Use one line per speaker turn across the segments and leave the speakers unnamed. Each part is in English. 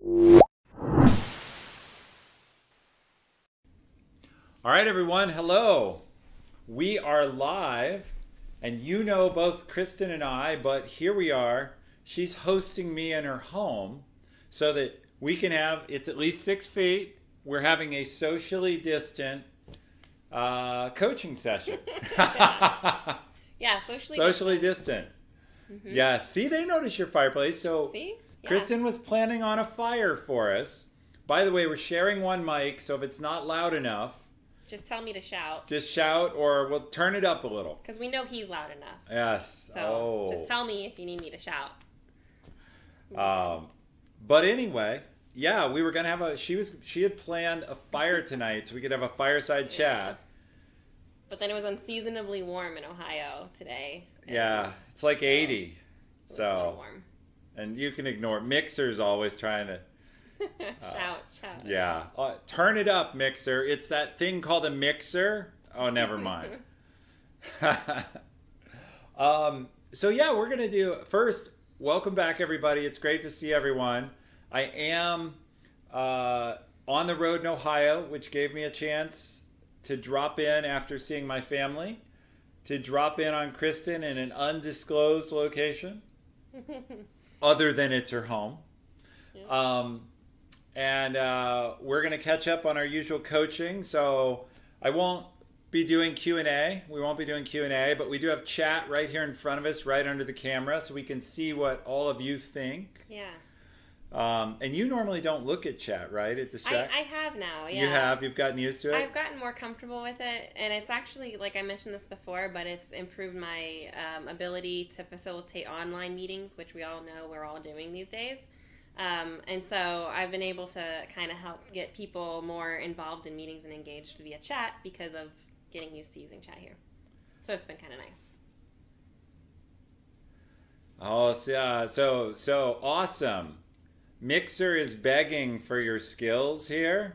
All right, everyone. Hello. We are live, and you know both Kristin and I, but here we are. She's hosting me in her home so that we can have, it's at least 6 feet. We're having a socially distant coaching session.
Yeah,
socially distant. Mm-hmm. Yeah, see, they notice your fireplace. So
see? Yeah.
Kristin was planning on a fire for us. By the way, we're sharing one mic, so if it's not loud enough,
just tell me to shout.
Just shout, or we'll turn it up a little.
Because we know he's loud enough.
Yes.
So just tell me if you need me to shout.
But anyway, yeah, we were gonna have she had planned a fire tonight, so we could have a fireside chat.
But then it was unseasonably warm in Ohio today.
Yeah, it's like 80.
So. A little warm.
And you can ignore Mixer's always trying to.
shout.
Yeah. Turn it up, Mixer. It's that thing called a mixer. Oh, never mind. So yeah, we're going to do, first, welcome back, everybody. It's great to see everyone. I am on the road in Ohio, which gave me a chance to drop in after seeing my family, to drop in on Kristin in an undisclosed location, other than it's her home. Yeah. And we're going to catch up on our usual coaching. So I won't be doing Q&A. We won't be doing Q&A, but we do have chat right here in front of us, right under the camera, so we can see what all of you think.
Yeah.
And you normally don't look at chat, right? It distracts.
I have now, yeah.
You have? You've gotten used to it?
I've gotten more comfortable with it, and it's actually, like I mentioned this before, but it's improved my ability to facilitate online meetings, which we all know we're all doing these days. And so I've been able to kind of help get people more involved in meetings and engaged via chat because of getting used to using chat here. So it's been kind of nice.
Oh, so awesome. Mixer is begging for your skills here.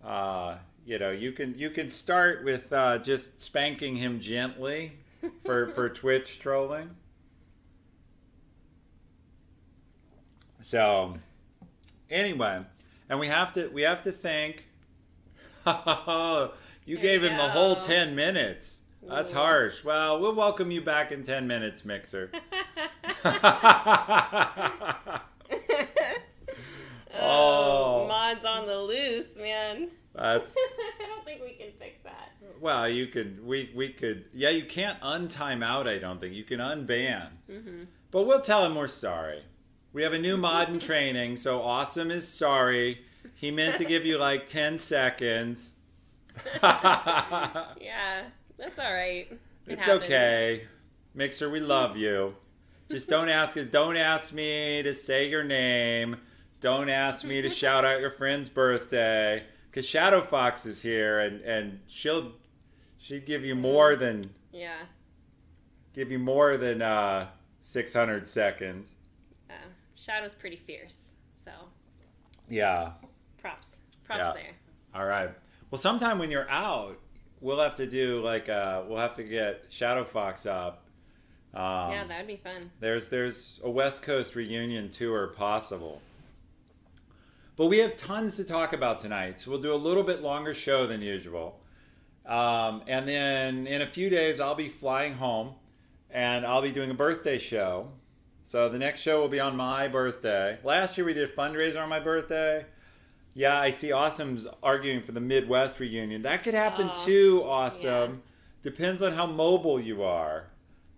You know, you can start with just spanking him gently for Twitch trolling. So, anyway, and we have to thank. You gave him the whole 10 minutes. That's harsh. Well, we'll welcome you back in 10 minutes, Mixer.
Mods on the loose, man.
That's.
I don't think we can fix that.
Well, you could. We could. Yeah, you can't untime out. I don't think you can unban. Mm-hmm. But we'll tell him we're sorry. We have a new mod in training, so Awesome is sorry. He meant to give you like 10 seconds.
Yeah, that's all right.
It's okay. Mixer, we love you. Just don't ask me to say your name. Don't ask me to shout out your friend's birthday. Because Shadow Fox is here, and she'd give you more than 600 seconds.
Shadow's pretty fierce, so
yeah.
Props
yeah.
There.
All right. Well, sometime when you're out, we'll have to do we'll have to get Shadow Fox up.
Yeah, that would be fun.
There's a West Coast reunion tour possible. But we have tons to talk about tonight, so we'll do a little bit longer show than usual. And then in a few days, I'll be flying home, and I'll be doing a birthday show. So the next show will be on my birthday. Last year we did a fundraiser on my birthday. Yeah, I see Awesome's arguing for the Midwest reunion. That could happen too, Awesome. Yeah. Depends on how mobile you are.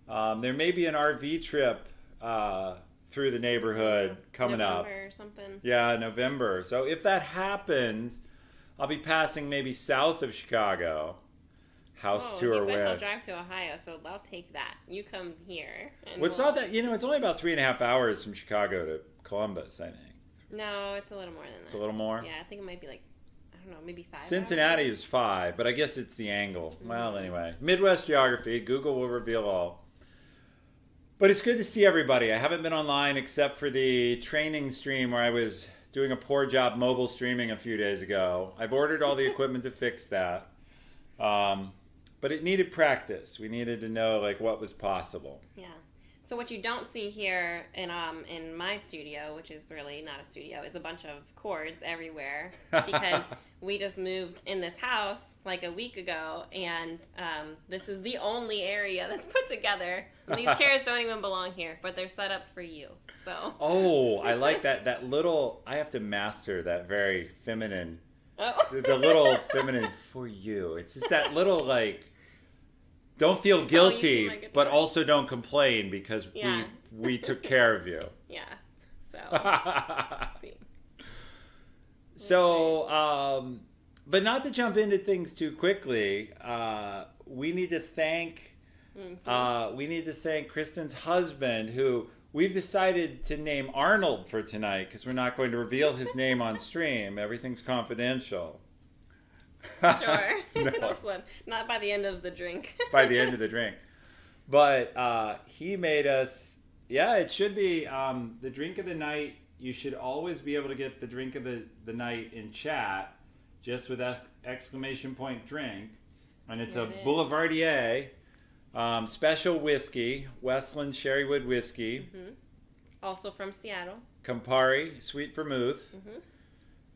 There may be an RV trip through the neighborhood coming up.
November or something.
Yeah, November. So if that happens, I'll be passing maybe south of Chicago. House tour with.
I'll drive to Ohio, so I'll take that. You come here. And
it's not that, it's only about 3.5 hours from Chicago to Columbus, I think.
No, it's a little more than that.
It's a little more?
Yeah, I think it might be like, I don't know, maybe 5
Cincinnati
hours.
is 5, but I guess it's the angle. Mm-hmm. Well, anyway. Midwest geography. Google will reveal all. But it's good to see everybody. I haven't been online except for the training stream where I was doing a poor job mobile streaming a few days ago. I've ordered all the equipment to fix that. But it needed practice. We needed to know what was possible.
Yeah. So what you don't see here in my studio, which is really not a studio, is a bunch of cords everywhere because we just moved in this house like a week ago, and this is the only area that's put together. And these chairs don't even belong here, but they're set up for you. So.
Oh, I like that. That little. I have to master that very feminine.
Oh.
The little feminine for you. It's just that little like. Don't feel guilty, but also don't complain because we took care of you.
Yeah. So. See.
So, but not to jump into things too quickly. We need to thank. We need to thank Kristin's husband, who we've decided to name Arnold for tonight because we're not going to reveal his name on stream. Everything's confidential.
Sure. No slip. Not by the end of the drink.
By the end of the drink. But he made us, it should be the drink of the night. You should always be able to get the drink of the night in chat, just with exclamation point drink. And it's a Boulevardier special whiskey, Westland Sherrywood whiskey.
Mm-hmm. Also from Seattle.
Campari, sweet vermouth.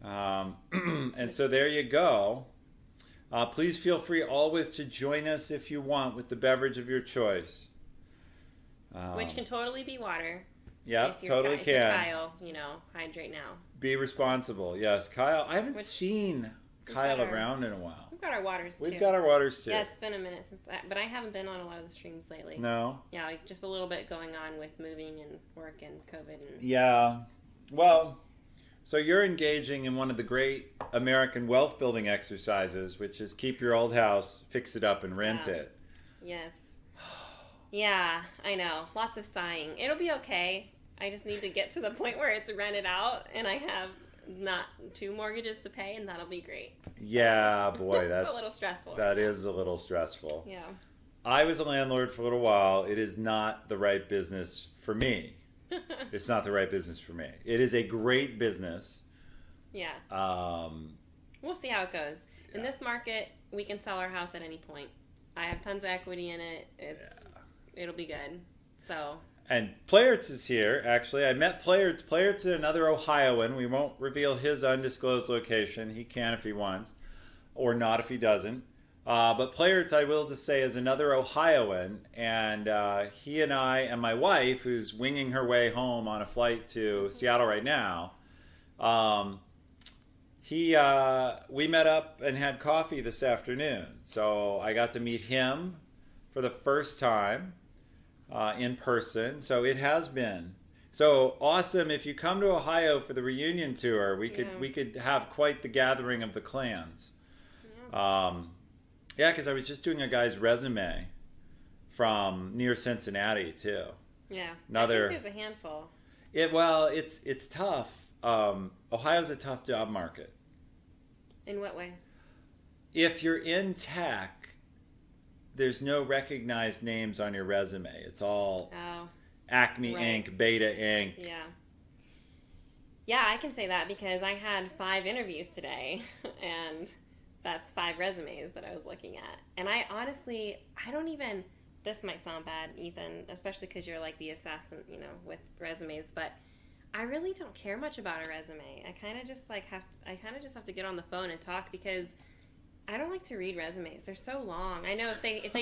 Mm-hmm. And so there you go. Please feel free always to join us if you want with the beverage of your choice.
Which can totally be water.
Yeah, totally
can.
can.
Kyle, hydrate now.
Be responsible. Yes, Kyle. I haven't seen Kyle around in a while.
We've got our waters too.
We've got our waters too.
Yeah, it's been a minute but I haven't been on a lot of the streams lately.
No?
Yeah, like just a little bit going on with moving and work and COVID.
Yeah. Well, so you're engaging in one of the great American wealth building exercises, which is keep your old house, fix it up, and rent it.
Yes. Yeah, I know. Lots of sighing. It'll be okay. I just need to get to the point where it's rented out and I have not 2 mortgages to pay, and that'll be great.
Yeah, boy, that's
a little stressful.
That is a little stressful.
Yeah.
I was a landlord for a little while. It is not the right business for me. It's not the right business for me. It is a great business.
Yeah. We'll see how it goes. Yeah. In this market, we can sell our house at any point. I have tons of equity in it. It'll be good. So.
And Playerts is here, actually. I met Playerts. Playerts is another Ohioan. We won't reveal his undisclosed location. He can if he wants, or not if he doesn't. But Playerts, I will just say, is another Ohioan, and he and I and my wife, who's winging her way home on a flight to Seattle right now, we met up and had coffee this afternoon. So I got to meet him for the first time in person. So it has been so awesome. If you come to Ohio for the reunion tour, we could have quite the gathering of the clans. Yeah, because I was just doing a guy's resume from near Cincinnati too.
Yeah,
I think
there's a handful.
It's tough. Ohio's a tough job market.
In what way?
If you're in tech, there's no recognized names on your resume. It's all Acme Inc., Beta Inc.
Yeah. Yeah, I can say that because I had 5 interviews today, and that's 5 resumes that I was looking at. And I honestly, this might sound bad, Ethan, especially because you're like the assassin, with resumes, but I really don't care much about a resume. I kind of just have to get on the phone and talk because I don't like to read resumes. They're so long. I know if they did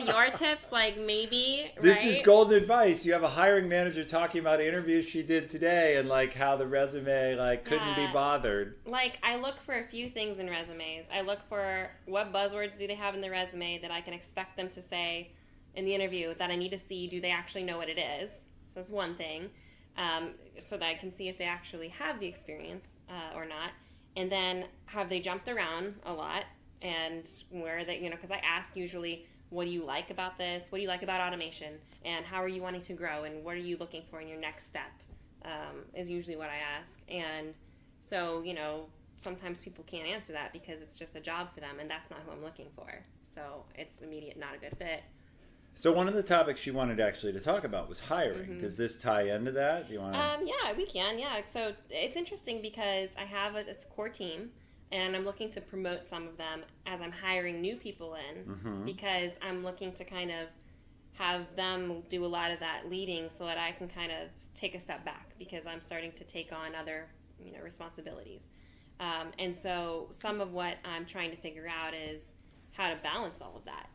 your tips, like maybe.
This is golden advice. You have a hiring manager talking about interviews she did today and like how the resume couldn't be bothered.
Like I look for a few things in resumes. I look for what buzzwords do they have in the resume that I can expect them to say in the interview that I need to see. Do they actually know what it is? So that's one thing, so that I can see if they actually have the experience or not. And then have they jumped around a lot, and where they, because I ask usually, what do you like about this? What do you like about automation? And how are you wanting to grow? And what are you looking for in your next step? Is usually what I ask. And so, sometimes people can't answer that because it's just a job for them, and that's not who I'm looking for. So it's immediate, not a good fit.
So one of the topics you wanted actually to talk about was hiring. Mm-hmm. Does this tie into that? Do you want to?
Yeah, we can. Yeah. So it's interesting because I have it's a core team, and I'm looking to promote some of them as I'm hiring new people in, because I'm looking to kind of have them do a lot of that leading so that I can kind of take a step back because I'm starting to take on other, responsibilities. And so some of what I'm trying to figure out is how to balance all of that.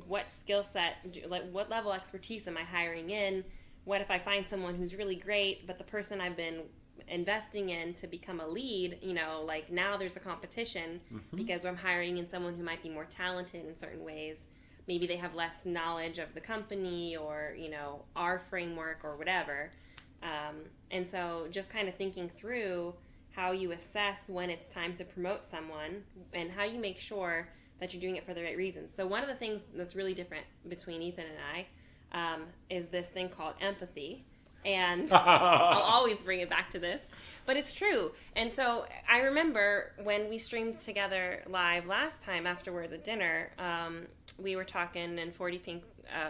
What skill set, what level of expertise am I hiring in? What if I find someone who's really great, but the person I've been investing in to become a lead, now there's a competition because I'm hiring in someone who might be more talented in certain ways. Maybe they have less knowledge of the company or, our framework or whatever. And so just kind of thinking through how you assess when it's time to promote someone and how you make sure that you're doing it for the right reasons. So one of the things that's really different between Ethan and I is this thing called empathy. And I'll always bring it back to this, but it's true. And so I remember when we streamed together live last time afterwards at dinner, we were talking, and 40 Pink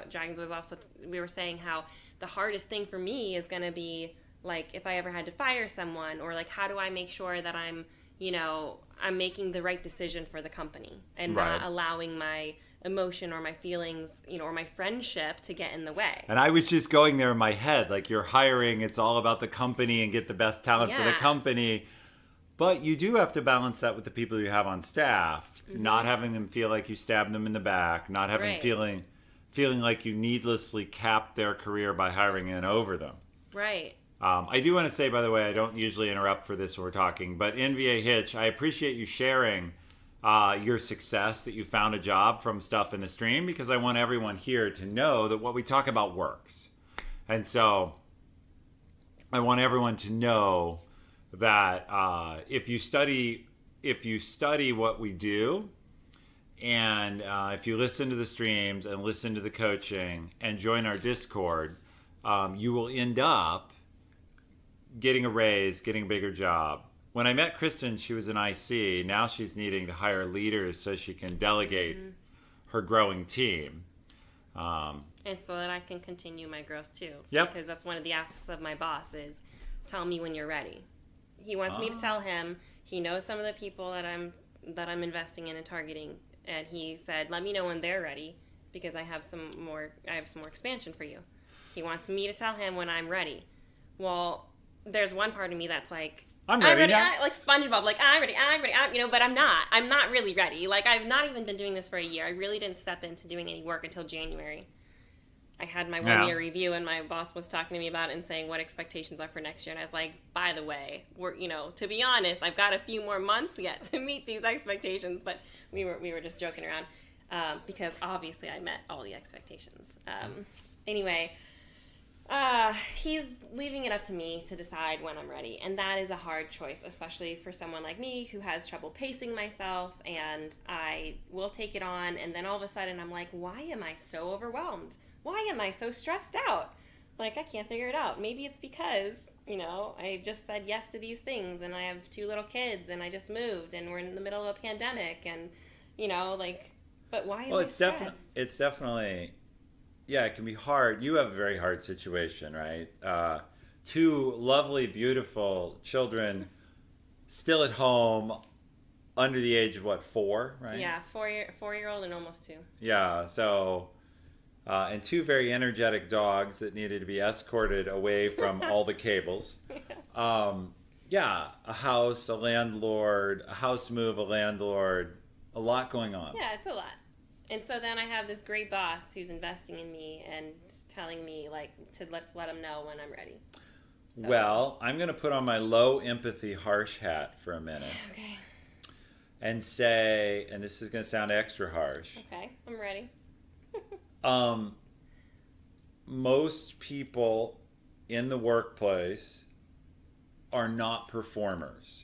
Dragons was also, we were saying how the hardest thing for me is going to be, like, if I ever had to fire someone, or, like, how do I make sure that I'm making the right decision for the company and not allowing my emotion or my feelings, or my friendship to get in the way.
And I was just going there in my head, like, you're hiring, it's all about the company and get the best talent for the company. But you do have to balance that with the people you have on staff, not having them feel like you stabbed them in the back, not having feeling like you needlessly capped their career by hiring in over them.
Right.
I do want to say, by the way, I don't usually interrupt for this when we're talking, but NVA Hitch, I appreciate you sharing your success that you found a job from stuff in the stream, because I want everyone here to know that what we talk about works. And so I want everyone to know that if you study what we do, and if you listen to the streams and listen to the coaching and join our Discord, you will end up getting a raise, getting a bigger job. When I met Kristin, she was an IC. Now she's needing to hire leaders so she can delegate her growing team.
And so that I can continue my growth too.
Yep.
Because that's one of the asks of my boss is, tell me when you're ready. He wants me to tell him. He knows some of the people that I'm investing in and targeting, and he said, let me know when they're ready because I have some more expansion for you. He wants me to tell him when I'm ready. Well, there's one part of me that's like,
I'm ready now.
Like SpongeBob, like I'm ready, but I'm not really ready. Like, I've not even been doing this for a year. I really didn't step into doing any work until January. I had my 1 year review, and my boss was talking to me about it and saying what expectations are for next year. And I was like, by the way, to be honest, I've got a few more months yet to meet these expectations. But we were just joking around because obviously I met all the expectations. Anyway. He's leaving it up to me to decide when I'm ready, and that is a hard choice, especially for someone like me who has trouble pacing myself, and I will take it on, and then all of a sudden I'm like, why am I so overwhelmed? Why am I so stressed out? Like, I can't figure it out. Maybe it's because, I just said yes to these things, and I have 2 little kids, and I just moved, and we're in the middle of a pandemic, and, but why am I stressed?
It's definitely... Yeah, it can be hard. You have a very hard situation, right? 2 lovely, beautiful children still at home under the age of, 4, right?
Yeah, 4-year-old and almost 2.
Yeah, so... and 2 very energetic dogs that needed to be escorted away from all the cables. Yeah, a house, a landlord, a house move, a landlord, a lot going on.
Yeah, it's a lot. And so then I have this great boss who's investing in me and telling me, to just let him know when I'm ready. So.
Well, I'm going to put on my low empathy harsh hat for a minute.
Okay.
And say, and this is going to sound extra harsh.
Okay, I'm ready.
Most people in the workplace are not performers.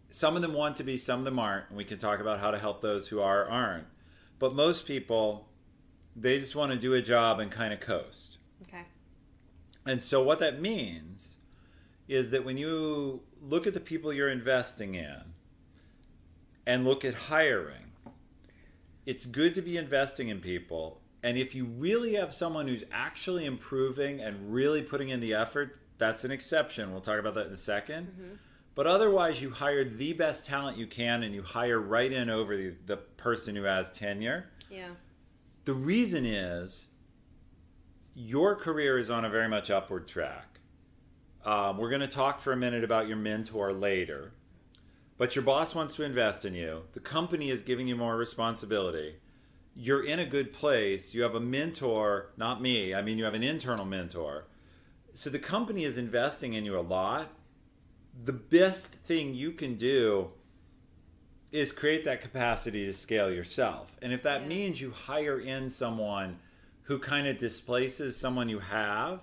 Some of them want to be, some of them aren't. And we can talk about how to help those who aren't. But most people, they just want to do a job and kind of coast.
Okay.
And so what that means is that when you look at the people you're investing in and look at hiring, it's good to be investing in people. And if you really have someone who's actually improving and really putting in the effort, that's an exception. We'll talk about that in a second. Mm-hmm. But otherwise, you hire the best talent you can, and you hire right in over the person who has tenure.
Yeah.
The reason is your career is on a very much upward track. We're going to talk for a minute about your mentor later. But your boss wants to invest in you. The company is giving you more responsibility. You're in a good place. You have a mentor, not me. I mean, you have an internal mentor. So the company is investing in you a lot. The best thing you can do is create that capacity to scale yourself. And if that means you hire in someone who kind of displaces someone you have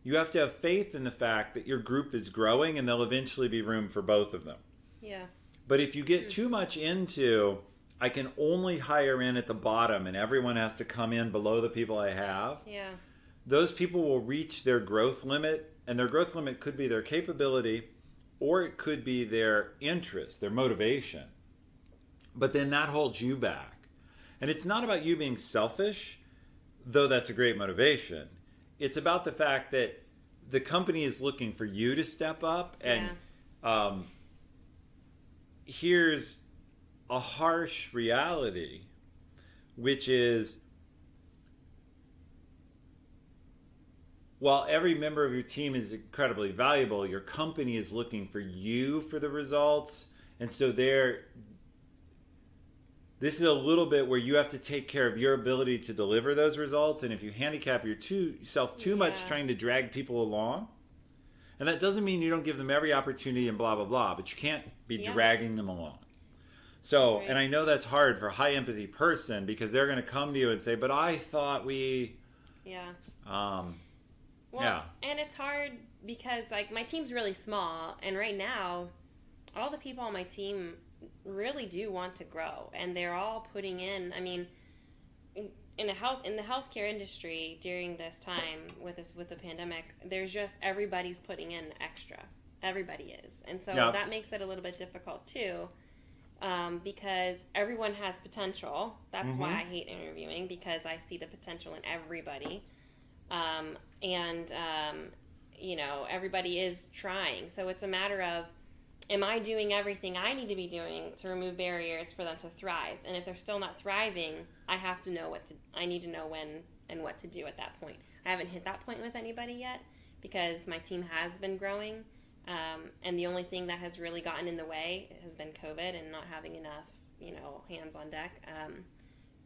to have faith in the fact that your group is growing and there'll eventually be room for both of them.
Yeah.
But if you get too much into, I can only hire in at the bottom and everyone has to come in below the people I have, those people will reach their growth limit, and their growth limit could be their capability or it could be their interest, their motivation. But then that holds you back. And it's not about you being selfish, though that's a great motivation. It's about the fact that the company is looking for you to step up. And here's a harsh reality, which is, while every member of your team is incredibly valuable, your company is looking for you for the results. And so this is a little bit where you have to take care of your ability to deliver those results. And if you handicap yourself too much trying to drag people along, and that doesn't mean you don't give them every opportunity and blah, blah, blah, but you can't be dragging them along. So, and I know that's hard for a high empathy person because they're going to come to you and say, but I thought we...
And it's hard because, like, my team's really small, and right now, all the people on my team really do want to grow, and they're all putting in. I mean, in the healthcare industry during this time with the pandemic, there's just everybody's putting in extra. Everybody is, and so that makes it a little bit difficult too, because everyone has potential. That's why I hate interviewing, because I see the potential in everybody. You know, everybody is trying. So it's a matter of, am I doing everything I need to be doing to remove barriers for them to thrive? And if they're still not thriving, I have to know I need to know when and what to do at that point. I haven't hit that point with anybody yet because my team has been growing. And the only thing that has really gotten in the way has been COVID and not having enough, hands on deck,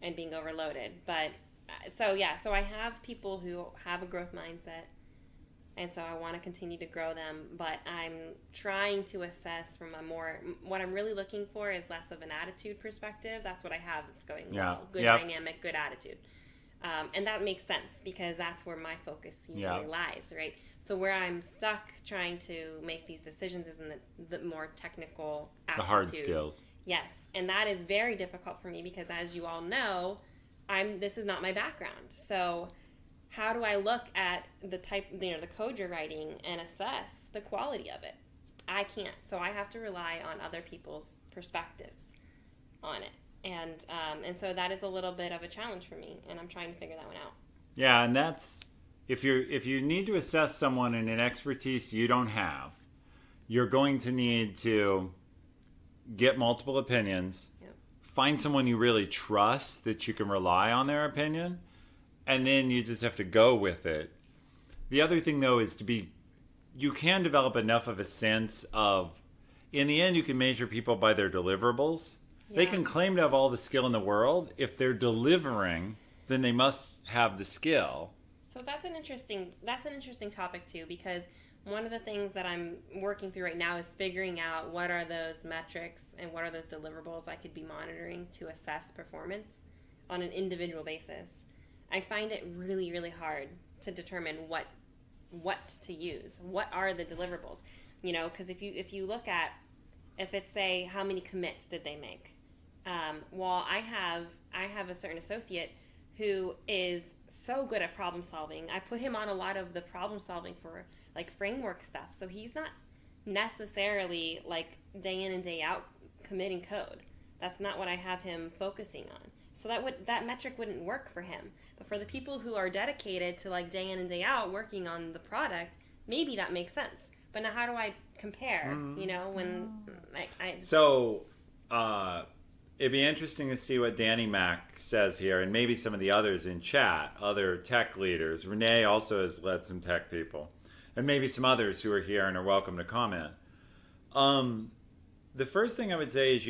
and being overloaded. But so I have people who have a growth mindset, and so I want to continue to grow them, but I'm trying to assess from what I'm really looking for is less of an attitude perspective. That's what I have that's going well. Good dynamic, good attitude. And that makes sense because that's where my focus usually lies, right? So where I'm stuck trying to make these decisions is in the more technical attitude.
The hard skills.
Yes, and that is very difficult for me because, as you all know, this is not my background. So how do I look at the code you're writing and assess the quality of it? I can't. So I have to rely on other people's perspectives on it. And so that is a little bit of a challenge for me, and I'm trying to figure that one out.
Yeah, and that's, if you need to assess someone in an expertise you don't have, you're going to need to get multiple opinions, find someone you really trust that you can rely on their opinion, and then you just have to go with it. The other thing, though, is you can develop enough of a sense of, in the end, you can measure people by their deliverables. Yeah. They can claim to have all the skill in the world. If they're delivering, then they must have the skill.
So that's an interesting topic, too, because one of the things that I'm working through right now is figuring out what are those metrics and what are those deliverables I could be monitoring to assess performance on an individual basis. I find it really, really hard to determine what to use. What are the deliverables? Because if you look at, if it's, say, how many commits did they make? I have a certain associate who is so good at problem solving. I put him on a lot of the problem solving for like framework stuff. So he's not necessarily like day in and day out committing code. That's not what I have him focusing on. So that metric wouldn't work for him. But for the people who are dedicated to like day in and day out working on the product, maybe that makes sense. But now how do I compare? When
it'd be interesting to see what Danny Mac says here, and maybe some of the others in chat, other tech leaders. Renee also has led some tech people, and maybe some others who are here and are welcome to comment. The first thing I would say is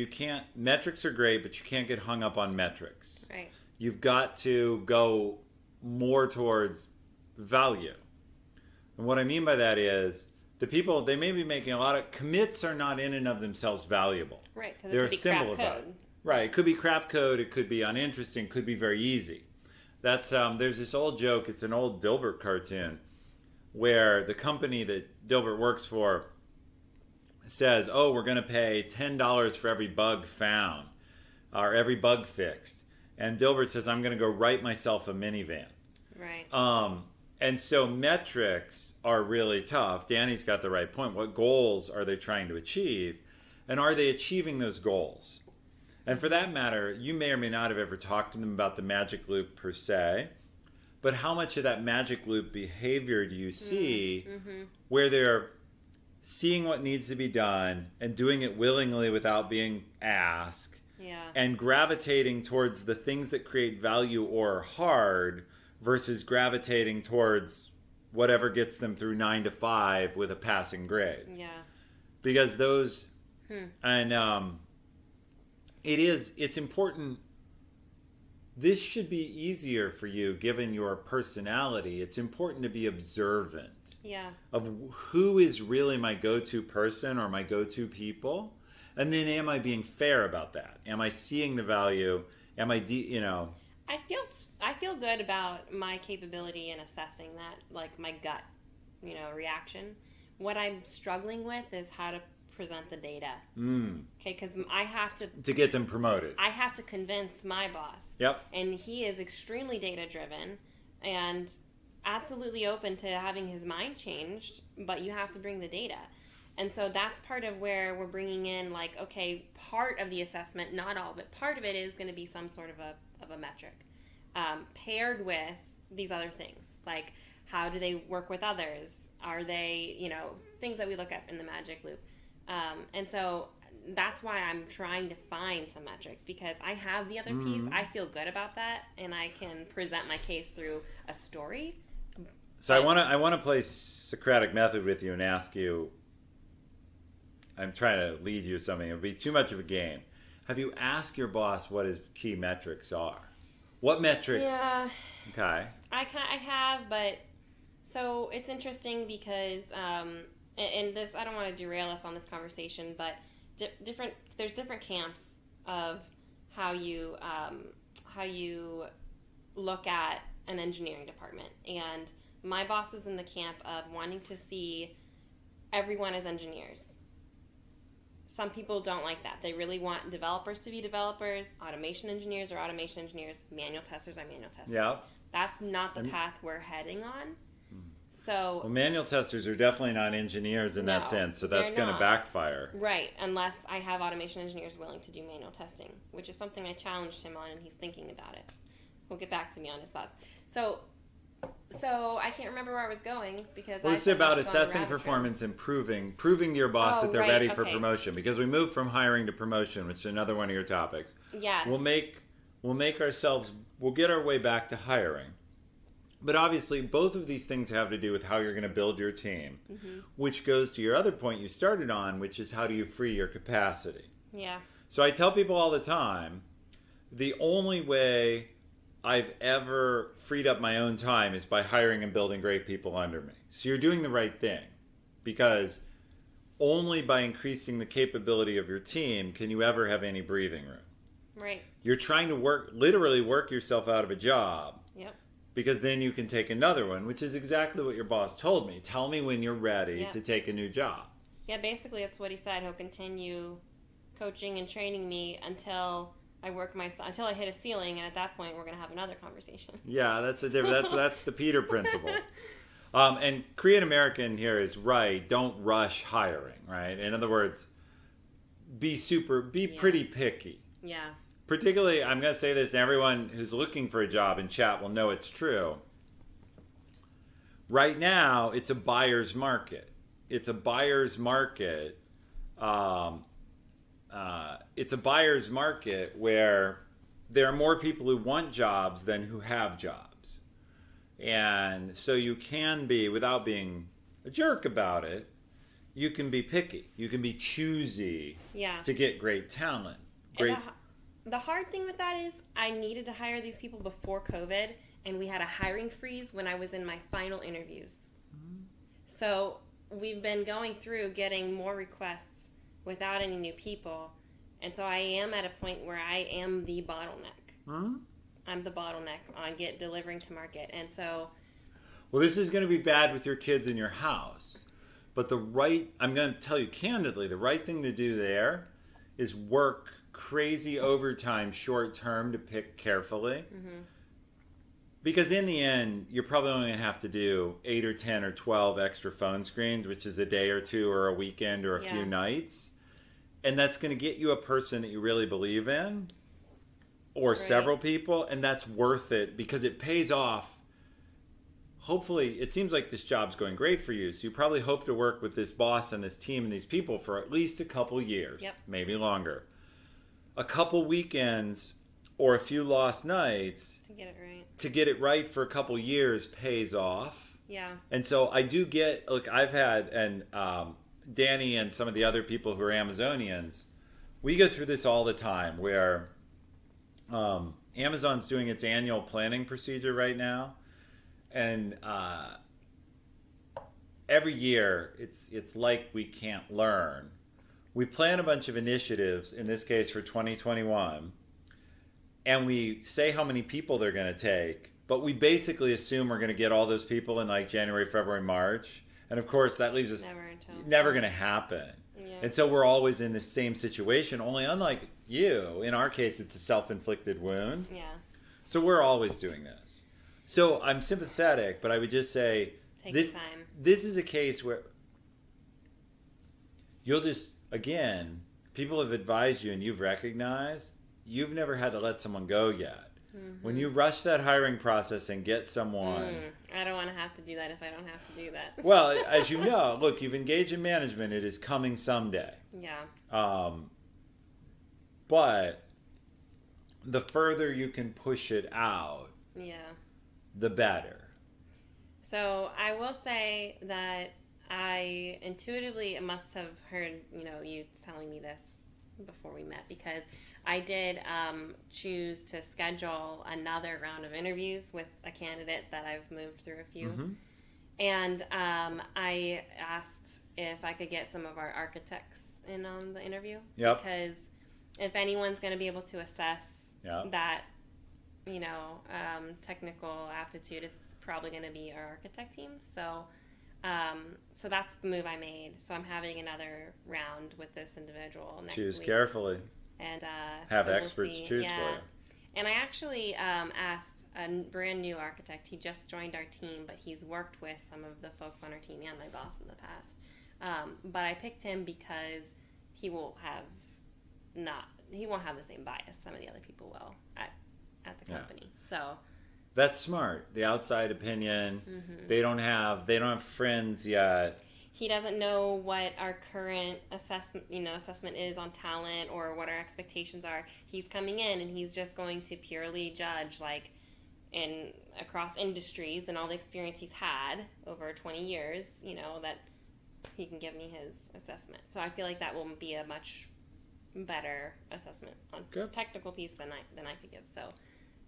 metrics are great, but you can't get hung up on metrics.
Right.
You've got to go more towards value. And what I mean by that is the people, they may be making a lot of commits are not in and of themselves valuable.
Right, because
They're
it could
a
be
symbol
crap
of
code.
that. Right, it could be crap code, it could be uninteresting, could be very easy. That's there's this old joke, it's an old Dilbert cartoon, where the company that Dilbert works for says, oh, we're going to pay $10 for every bug found, or every bug fixed. And Dilbert says, I'm going to go write myself a minivan.
Right.
And so metrics are really tough. Danny's got the right point. What goals are they trying to achieve? And are they achieving those goals? And for that matter, you may or may not have ever talked to them about the magic loop per se, but how much of that magic loop behavior do you see where they're seeing what needs to be done and doing it willingly without being asked, and gravitating towards the things that create value or are hard versus gravitating towards whatever gets them through 9 to 5 with a passing grade.
Yeah.
Because those, and it's important. This should be easier for you given your personality. It's important to be observant.
Yeah.
Of who is really my go-to person or my go-to people, and then am I being fair about that? Am I seeing the value? Am I,
I feel good about my capability in assessing that, like my gut, reaction. What I'm struggling with is how to present the data. Okay, because I have to
get them promoted.
I have to convince my boss.
Yep.
And he is extremely data-driven and absolutely open to having his mind changed, but you have to bring the data. And so that's part of where we're bringing in, like, okay, part of the assessment, not all, but part of it is going to be some sort of a metric paired with these other things. Like, how do they work with others? Are they, things that we look at in the magic loop. And so that's why I'm trying to find some metrics, because I have the other piece. I feel good about that, and I can present my case through a story.
So I want to play Socratic method with you and ask you. I'm trying to lead you to something. It would be too much of a game. Have you asked your boss what his key metrics are? What metrics?
Yeah.
Okay.
I have, but so it's interesting because and this, I don't want to derail us on this conversation, but there's different camps of how you look at an engineering department, and my boss is in the camp of wanting to see everyone as engineers. Some people don't like that. They really want developers to be developers, automation engineers are automation engineers, manual testers are manual testers.
Yeah.
That's not the path we're heading on. So,
well, manual testers are definitely not engineers in that sense, so that's going to backfire.
Right, unless I have automation engineers willing to do manual testing, which is something I challenged him on, and he's thinking about it. He'll get back to me on his thoughts. So I can't remember where I was going because
it's about assessing performance and proving to your boss that they're ready for promotion. Because we moved from hiring to promotion, which is another one of your topics.
Yes.
We'll get our way back to hiring. But obviously, both of these things have to do with how you're going to build your team, which goes to your other point you started on, which is how do you free your capacity?
Yeah.
So I tell people all the time, the only way I've ever freed up my own time is by hiring and building great people under me. So you're doing the right thing, because only by increasing the capability of your team can you ever have any breathing room.
Right.
You're trying to literally work yourself out of a job.
Yep.
Because then you can take another one, which is exactly what your boss told me. Tell me when you're ready to take a new job. Yeah,
basically that's what he said. He'll continue coaching and training me until I until I hit a ceiling, and at that point we're going to have another conversation. Yeah, that's the Peter principle. And Korean American here is right. Don't rush hiring, right? In other words, be pretty picky. Yeah. Particularly, I'm going to say this, and everyone who's looking for a job in chat will know it's true. Right now, it's a buyer's market. It's a buyer's market.
it's a buyer's market where there are more people who want jobs than who have jobs. And so you can be, without being a jerk about it, you can be picky. You can be choosy to get great talent. Great.
The hard thing with that is I needed to hire these people before COVID, and we had a hiring freeze when I was in my final interviews. So we've been going through getting more requests without any new people. And so I am at a point where I am the bottleneck. I'm the bottleneck on delivering to market. And so...
Well, this is going to be bad with your kids in your house. But I'm going to tell you candidly, the right thing to do there is work crazy overtime short term to pick carefully. Because in the end, you're probably only going to have to do 8 or 10 or 12 extra phone screens, which is a day or two or a weekend or a few nights. And that's going to get you a person that you really believe in, or several people, and that's worth it because it pays off. Hopefully, it seems like this job's going great for you, so you probably hope to work with this boss and this team and these people for at least a couple years, maybe longer. A couple weekends or a few lost nights to get it right for a couple years pays off. And so I do get, look, I've had, and Danny and some of the other people who are Amazonians, we go through this all the time where Amazon's doing its annual planning procedure right now, and every year it's like we can't learn. We plan a bunch of initiatives, in this case for 2021, and we say how many people they're going to take, but we basically assume we're going to get all those people in like January, February, March. And of course, that leaves us never going to happen. And so we're always in the same situation, only unlike you, in our case, it's a self-inflicted wound. So we're always doing this. So I'm sympathetic, but I would just say, this is a case where you'll just, again, people have advised you and you've recognized you've never had to let someone go yet. When you rush that hiring process and get someone...
I don't want to have to do that if I don't have to do that.
Well, as you know, look, you've engaged in management. It is coming someday. But the further you can push it out, the better.
So I will say that I intuitively must have heard, you telling me this before we met, because I did choose to schedule another round of interviews with a candidate that I've moved through a few. And I asked if I could get some of our architects in on the interview. Because if anyone's going to be able to assess that, technical aptitude, it's probably going to be our architect team. So that's the move I made. So I'm having another round with this individual next week.
Choose carefully.
And
have experts choose for you.
And I actually asked a brand new architect. He just joined our team, but he's worked with some of the folks on our team and my boss in the past. But I picked him because he won't have the same bias some of the other people will at the company. So
that's smart. The outside opinion. They don't have friends yet.
He doesn't know what our current assessment is on talent or what our expectations are. He's coming in and he's just going to purely judge across industries and all the experience he's had over 20 years, that he can give me his assessment. So I feel like that will be a much better assessment on technical piece than I could give. So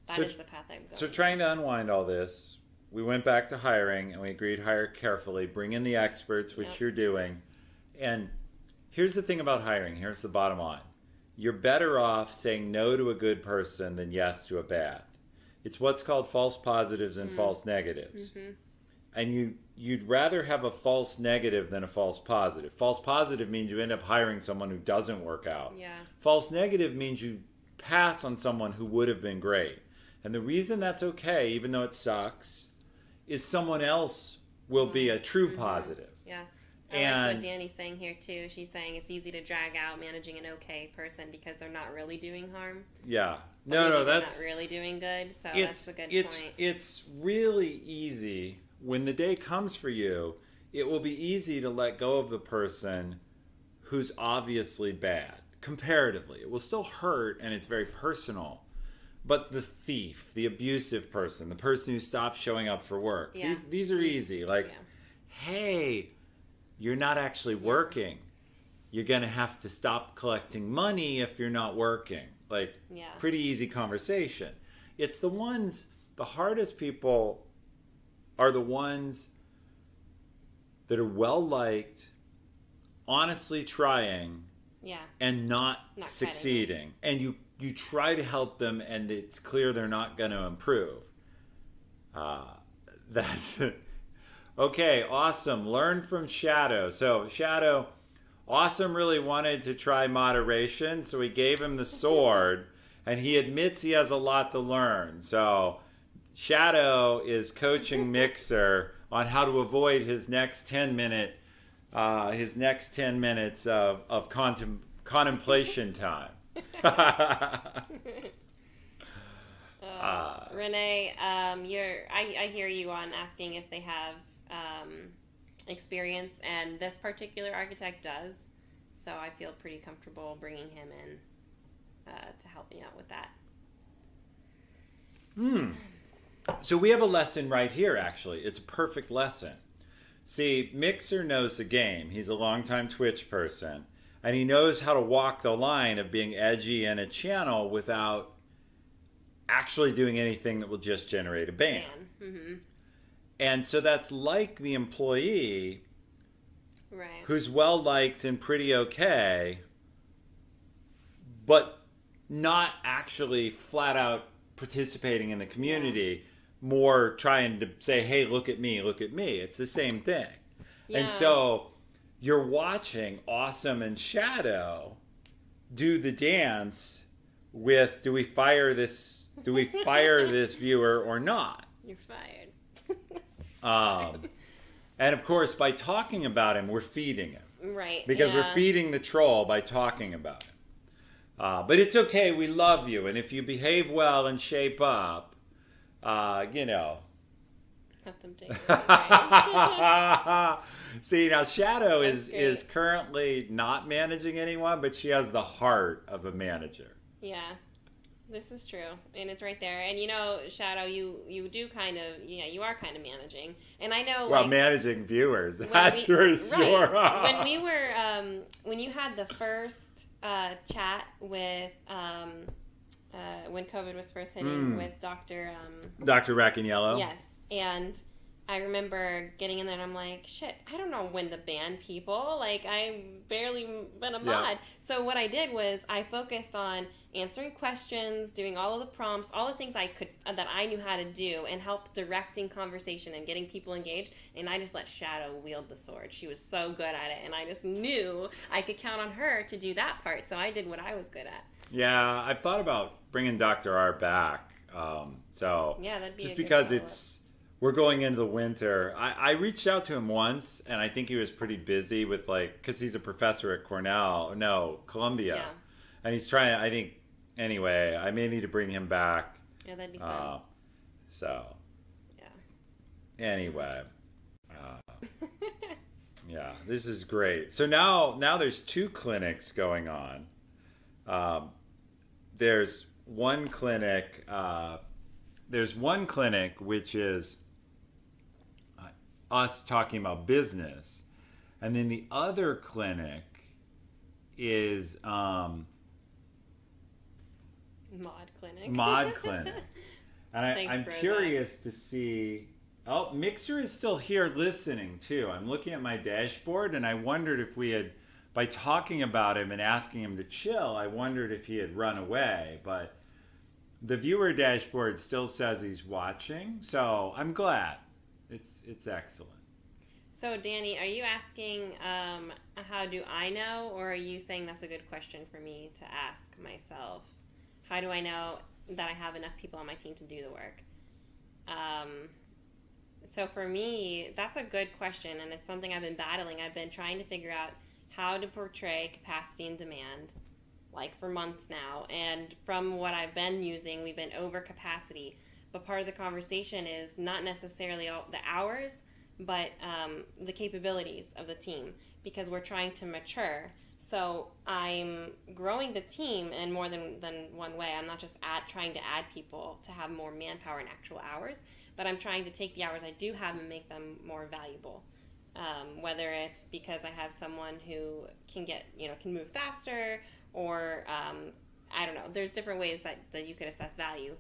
that is the path I'm going.
So trying to unwind all this, we went back to hiring and we agreed to hire carefully, bring in the experts, which you're doing. And here's the thing about hiring. Here's the bottom line. You're better off saying no to a good person than yes to a bad. It's what's called false positives and false negatives. And you'd rather have a false negative than a false positive. False positive means you end up hiring someone who doesn't work out. False negative means you pass on someone who would have been great. And the reason that's okay, even though it sucks, is someone else will be a true positive.
I like what Danny's saying here too. She's saying it's easy to drag out managing an okay person because they're not really doing harm.
That's
not really doing good. So that's a good point.
It's really easy when the day comes for you. It will be easy to let go of the person who's obviously bad comparatively. It will still hurt, and it's very personal. But the thief, the abusive person, the person who stops showing up for work, these are easy. Like, hey, you're not actually working. You're going to have to stop collecting money if you're not working. Like, pretty easy conversation. It's the hardest people are the ones that are well-liked, honestly trying, and not succeeding. And you try to help them, and it's clear they're not going to improve. That's okay. Awesome. Learn from Shadow. So Shadow, Awesome really wanted to try moderation, so we gave him the sword, and he admits he has a lot to learn. So Shadow is coaching Mixer on how to avoid his next 10 minutes of contemplation time.
Renee, I hear you on asking if they have experience, and this particular architect does, so I feel pretty comfortable bringing him in to help me out with that.
So we have a lesson right here, actually. It's a perfect lesson. See, Mixer knows the game. He's a longtime Twitch person, and he knows how to walk the line of being edgy in a channel without actually doing anything that will just generate a ban.
Mm-hmm.
And so that's like the employee who's well-liked and pretty okay, but not actually flat-out participating in the community, more trying to say, hey, look at me, look at me. It's the same thing. Yeah. And so you're watching Awesome and Shadow do the dance with, do we fire this viewer or not?
You're fired.
And of course, by talking about him, we're feeding him.
Right.
Because we're feeding the troll by talking about him. But it's okay, we love you. And if you behave well and shape up,
Let them take it.
See, now Shadow is currently not managing anyone, but she has the heart of a manager.
Yeah. This is true, and it's right there. And Shadow, you do kind of, you are kind of managing. And I know,
managing viewers. That's for sure.
Right. When you had the first chat with, when COVID was first hitting with Dr.
Racaniello.
Yes, and I remember getting in there and I'm like, shit, I don't know when to ban people. Like, I've barely been a mod. So what I did was I focused on answering questions, doing all of the prompts, all the things that I knew how to do, and help directing conversation and getting people engaged. And I just let Shadow wield the sword. She was so good at it, and I just knew I could count on her to do that part. So I did what I was good at.
Yeah, I've thought about bringing Dr. R back.
That'd be
just because we're going into the winter. I reached out to him once, and I think he was pretty busy with because he's a professor at Columbia. Yeah. And he's trying, I think, anyway, I may need to bring him back.
Yeah, that'd be fun.
Anyway. Yeah, this is great. So now there's 2 clinics going on. There's one clinic which is us talking about business, and then the other clinic is
Mod clinic.
And I'm curious to see. Oh, Mixer is still here listening too. I'm looking at my dashboard, and I wondered if we had, by talking about him and asking him to chill, I wondered if he had run away, but the viewer dashboard still says he's watching, so I'm glad. It's excellent.
So, Danny, are you asking how do I know, or are you saying that's a good question for me to ask myself? How do I know that I have enough people on my team to do the work? So for me, that's a good question, and it's something I've been battling. I've been trying to figure out how to portray capacity and demand, for months now. And from what I've been using, we've been over capacity. But part of the conversation is not necessarily all the hours, but the capabilities of the team, because we're trying to mature. So I'm growing the team in more than one way. I'm not just trying to add people to have more manpower and actual hours, but I'm trying to take the hours I do have and make them more valuable. Whether it's because I have someone who can move faster, or I don't know. There's different ways that you could assess value.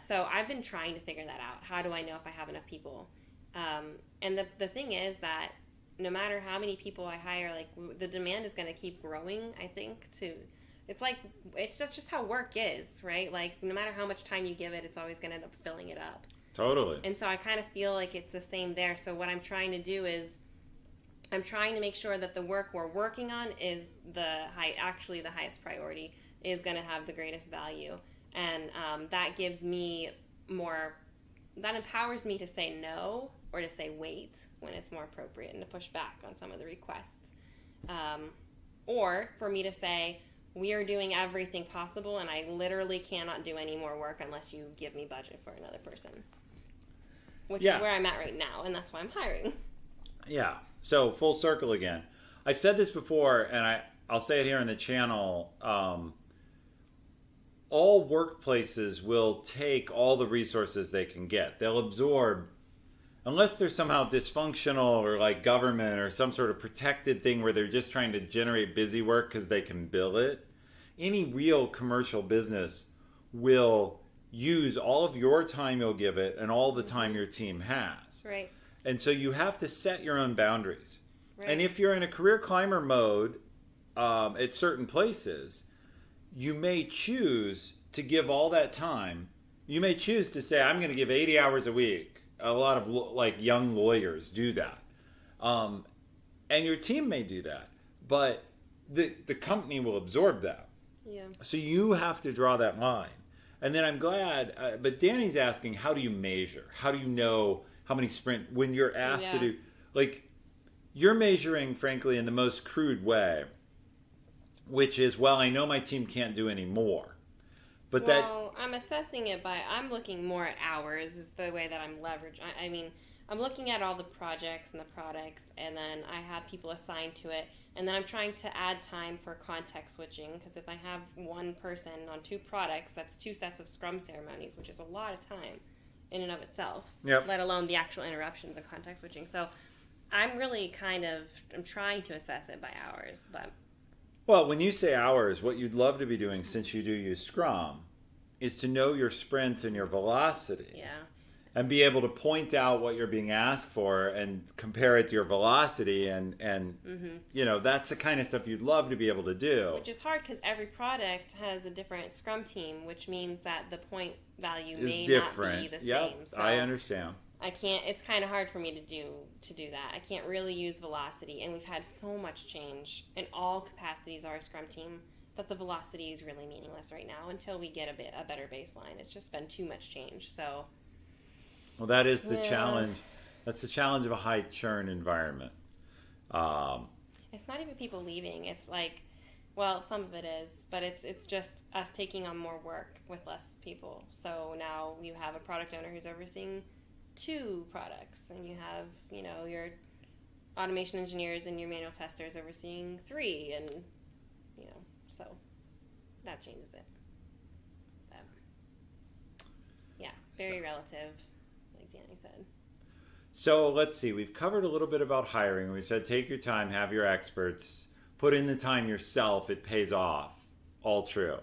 So I've been trying to figure that out. How do I know if I have enough people? And the thing is that no matter how many people I hire, like the demand is going to keep growing. I think it's just how work is, right? Like no matter how much time you give it, it's always going to end up filling it up.
Totally.
And so I kind of feel like it's the same there. So what I'm trying to do is I'm trying to make sure that the work we're working on is the highest priority, is going to have the greatest value. And that gives me that empowers me to say no, or to say wait when it's more appropriate, and to push back on some of the requests. Or for me to say, we are doing everything possible and I literally cannot do any more work unless you give me budget for another person. Which is where I'm at right now, and that's why I'm hiring. Yeah.
So full circle again. I've said this before, and I'll say it here on the channel. All workplaces will take all the resources they can get. They'll absorb, unless they're somehow dysfunctional, or like government or some sort of protected thing where they're just trying to generate busy work because they can bill it. Any real commercial business will use all of your time you'll give it and all the time your team has.
Right.
And so you have to set your own boundaries.
Right.
And if you're in a career climber mode at certain places, you may choose to give all that time. You may choose to say, I'm going to give 80 hours a week. A lot of like young lawyers do that. And your team may do that. But the company will absorb that.
Yeah. So
you have to draw that line. And then I'm glad, but Danny's asking, how do you measure? How do you know how many sprint, when you're asked to do, like, you're measuring, frankly, in the most crude way, which is, well, I know my team can't do any more. But
I'm assessing it I'm looking more at hours is the way that I'm leveraging. I mean, I'm looking at all the projects and the products, and then I have people assigned to it, and then I'm trying to add time for context switching, because if I have one person on 2 products, that's 2 sets of scrum ceremonies, which is a lot of time in and of itself, let alone the actual interruptions and context switching. So I'm really I'm trying to assess it by hours. But
well, when you say hours, what you'd love to be doing, since you do use Scrum, is to know your sprints and your velocity.
Yeah.
And be able to point out what you're being asked for and compare it to your velocity, and that's the kind of stuff you'd love to be able to do.
Which is hard because every product has a different Scrum team, which means that the point value may not be the same. So
I understand.
I can't. It's kind of hard for me to do that. I can't really use velocity, and we've had so much change in all capacities of our Scrum team that the velocity is really meaningless right now until we get a better baseline. It's just been too much change. So.
Well, that is the challenge. That's the challenge of a high churn environment.
It's not even people leaving. It's like, well, some of it is, but it's just us taking on more work with less people. So now you have a product owner who's overseeing 2 products, and you have, your automation engineers and your manual testers overseeing 3, and, so that changes it. But, very relative. Danny said.
So let's see. We've covered a little bit about hiring. We said take your time, have your experts, put in the time yourself. It pays off. All true.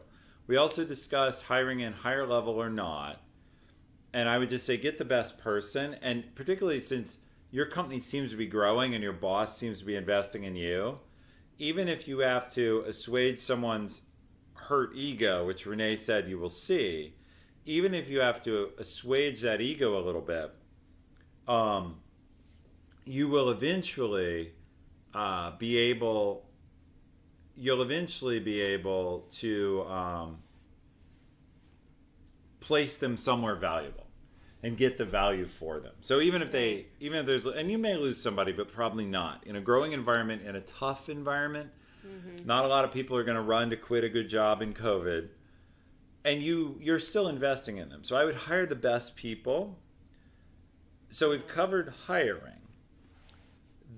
We also discussed hiring in higher level or not. And I would just say get the best person. And particularly since your company seems to be growing and your boss seems to be investing in you, even if you have to assuage someone's hurt ego, which Renee said you will see, even if you have to assuage that ego a little bit, you will eventually be able to place them somewhere valuable and get the value for them. So even if there's, and you may lose somebody, but probably not. In a growing environment, in a tough environment, not a lot of people are going to run to quit a good job in COVID. And you're still investing in them. So I would hire the best people. So we've covered hiring.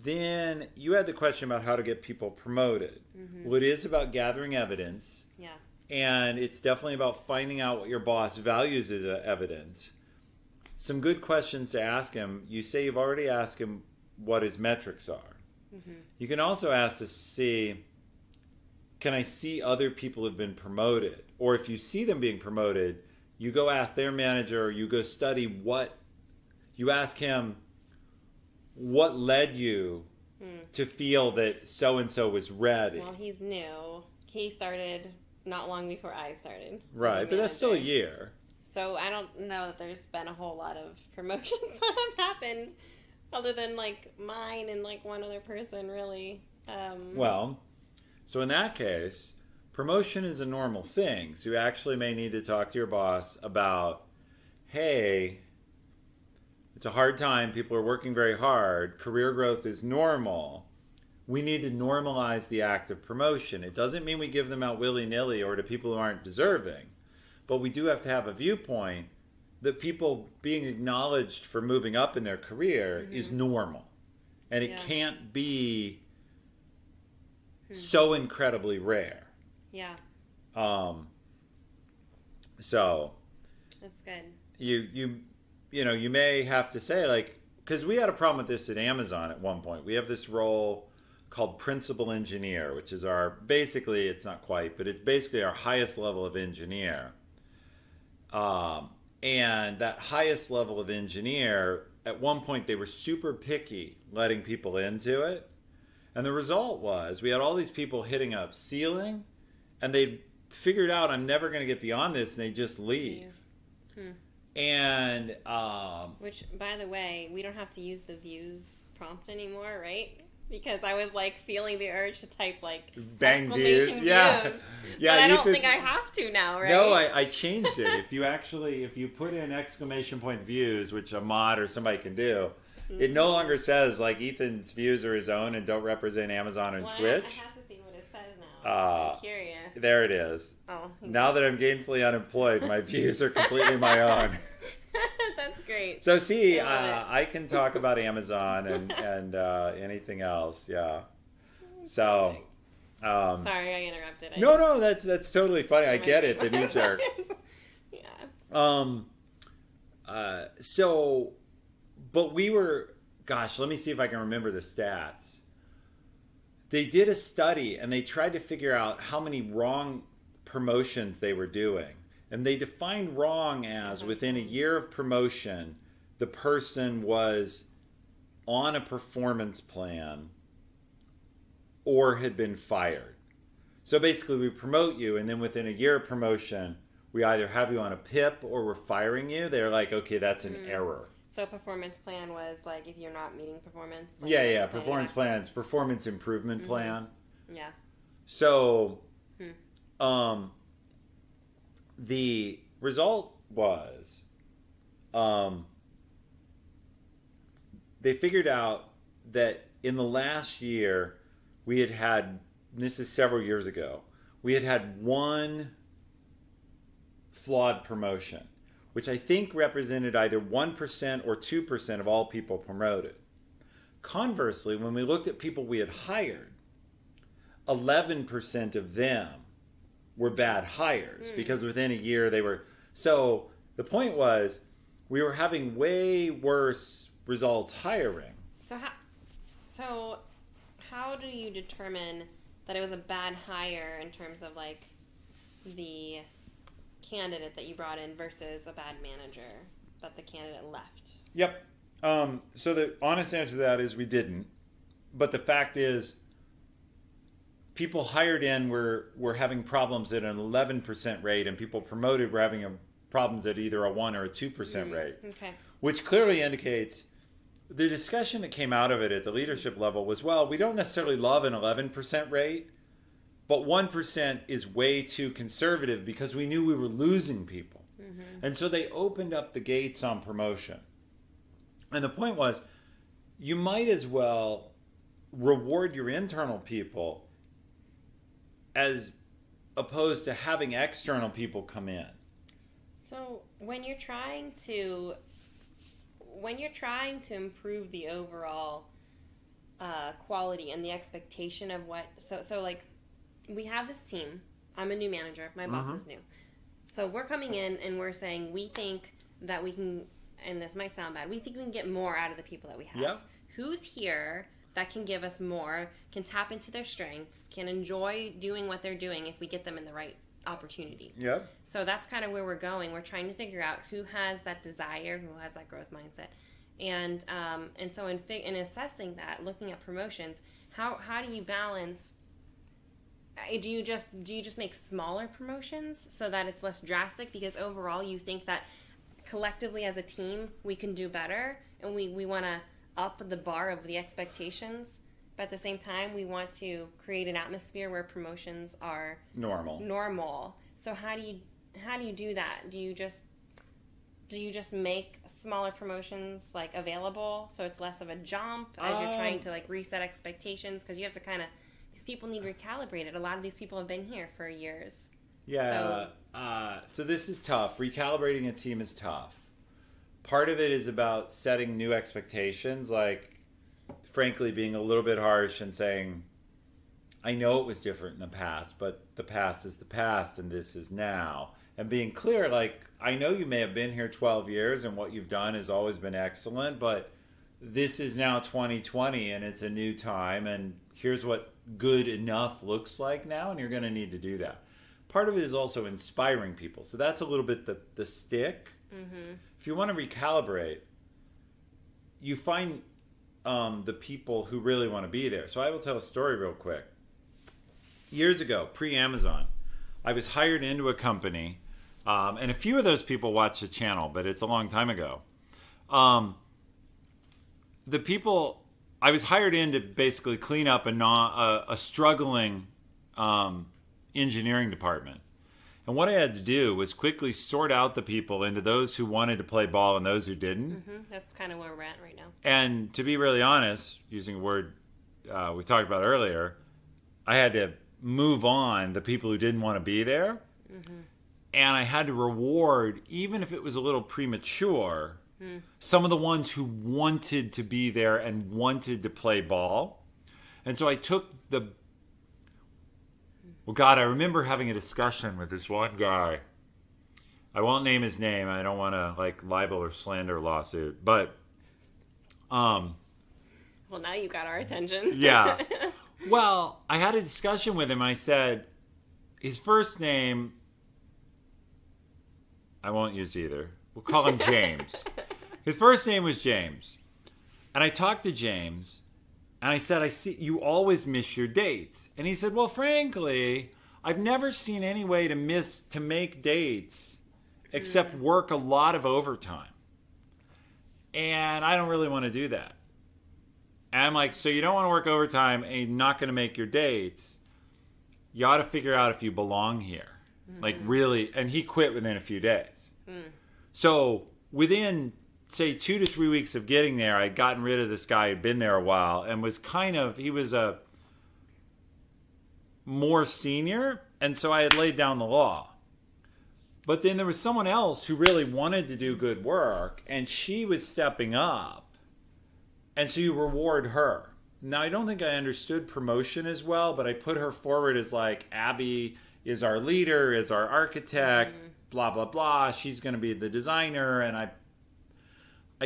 then you had the question about how to get people promoted.
Mm-hmm.
Well, it is about gathering evidence.
Yeah.
And it's definitely about finding out what your boss values as evidence. Some good questions to ask him. You say you've already asked him what his metrics are.
Mm-hmm.
You can also ask to see, can I see other people have been promoted? Or if you see them being promoted, you go ask their manager, or you go study what, you ask him, what led you to feel that so-and-so was ready?
Well, he's new. He started not long before I started.
Right, but that's still a year.
So I don't know that there's been a whole lot of promotions that have happened other than like mine and like one other person really.
Well, so in that case, promotion is a normal thing. So you actually may need to talk to your boss about, hey, it's a hard time. People are working very hard. Career growth is normal. We need to normalize the act of promotion. It doesn't mean we give them out willy-nilly or to people who aren't deserving. But we do have to have a viewpoint that people being acknowledged for moving up in their career is normal. And it can't be so incredibly rare.
Yeah.
So
that's good.
You may have to say, like, because we had a problem with this at Amazon at one point. We have this role called principal engineer, which is basically, it's not quite, but it's basically our highest level of engineer. And that highest level of engineer, at one point they were super picky letting people into it. And the result was we had all these people hitting a ceiling, and they figured out, I'm never going to get beyond this, and they just leave. And
which, by the way, we don't have to use the views prompt anymore, right? Because I was like feeling the urge to type like
bang views. Yeah.
But I don't think I have to now, right?
No, I changed it. If you put in exclamation point views, which a mod or somebody can do, it no longer says like Ethan's views are his own and don't represent Amazon and Twitch.
I have to see what it says now. I'm curious.
There it is.
Oh.
Now that I'm gainfully unemployed, my views are completely my own.
That's great.
So see, I can talk about Amazon and anything else. Yeah. So.
Sorry, I interrupted.
No, that's totally funny. I get it. That he's there.
Yeah.
So, but we were. Gosh, let me see if I can remember the stats. They did a study and they tried to figure out how many wrong promotions they were doing. And they defined wrong as within a year of promotion, the person was on a performance plan or had been fired. So basically we promote you, and then within a year of promotion, we either have you on a PIP or we're firing you. They're like, okay, that's an error.
So performance plan was like if you're not meeting performance? Like
Yeah. Performance plans, performance improvement plan.
Yeah.
So, the result was, they figured out that in the last year, we had, this is several years ago, we had one flawed promotion, which I think represented either 1% or 2% of all people promoted. Conversely, when we looked at people we had hired, 11% of them were bad hires because within a year they were. So the point was we were having way worse results hiring.
So how do you determine that it was a bad hire in terms of like the candidate that you brought in versus a bad manager that the candidate left?
Yep. So the honest answer to that is we didn't. But the fact is, people hired in were having problems at an 11% rate, and people promoted were having problems at either a 1 or a 2% rate.
Okay.
Which clearly indicates the discussion that came out of it at the leadership level was, well, we don't necessarily love an 11% rate, but 1% is way too conservative because we knew we were losing people. And so they opened up the gates on promotion. And the point was, you might as well reward your internal people as opposed to having external people come in.
So when you're trying to improve the overall quality and the expectation of what. So like, we have this team. I'm a new manager. My boss is new. So we're coming in and we're saying we think that we can, and this might sound bad, we think we can get more out of the people that we have.
Yep.
Who's here that can give us more, can tap into their strengths, can enjoy doing what they're doing if we get them in the right opportunity.
Yep.
So that's kind of where we're going. We're trying to figure out who has that desire, who has that growth mindset. And so in assessing that, looking at promotions, how do you balance? Do you just make smaller promotions so that it's less drastic, because overall you think that collectively as a team we can do better, and we want to up the bar of the expectations, but at the same time we want to create an atmosphere where promotions are normal. So how do you do that? Do you just make smaller promotions like available so it's less of a jump as you're trying to like reset expectations, because you have to kind of, these people need recalibrated. A lot of these people have been here for years.
Yeah. So this is tough. Recalibrating a team is tough. Part of it is about setting new expectations, like, frankly, being a little bit harsh and saying, I know it was different in the past, but the past is the past and this is now. And being clear, like, I know you may have been here 12 years and what you've done has always been excellent, but this is now 2020 and it's a new time, and here's what good enough looks like now, and you're going to need to do that. Part of it is also inspiring people. So that's a little bit the stick. Mm-hmm. If you want to recalibrate, you find the people who really want to be there. So I will tell a story real quick. Years ago, pre-Amazon, I was hired into a company, and a few of those people watch the channel, but it's a long time ago. The people, I was hired in to basically clean up a struggling engineering department. And what I had to do was quickly sort out the people into those who wanted to play ball and those who didn't.
Mm-hmm. That's kind of where we're at right now.
And to be really honest, using a word we talked about earlier, I had to move on the people who didn't want to be there. Mm-hmm. And I had to reward, even if it was a little premature, some of the ones who wanted to be there and wanted to play ball. And so I took well, God, I remember having a discussion with this one guy. I won't name his name. I don't want to like libel or slander lawsuit, but
well, now you got our attention.
Yeah. Well, I had a discussion with him. I said his first name, I won't use either. We'll call him James. His first name was James. And I talked to James, and I said, I see you always miss your dates. And he said, well, frankly, I've never seen any way to make dates except work a lot of overtime. And I don't really want to do that. And I'm like, so you don't want to work overtime and you're not going to make your dates. You ought to figure out if you belong here. Like really, and he quit within a few days. So within, say, 2 to 3 weeks of getting there, I'd gotten rid of this guy who'd been there a while and was he was a more senior, and so I had laid down the law. But then there was someone else who really wanted to do good work, and she was stepping up, and so you reward her. Now, I don't think I understood promotion as well, but I put her forward as like, Abby is our leader, is our architect, blah, blah, blah. She's going to be the designer, and I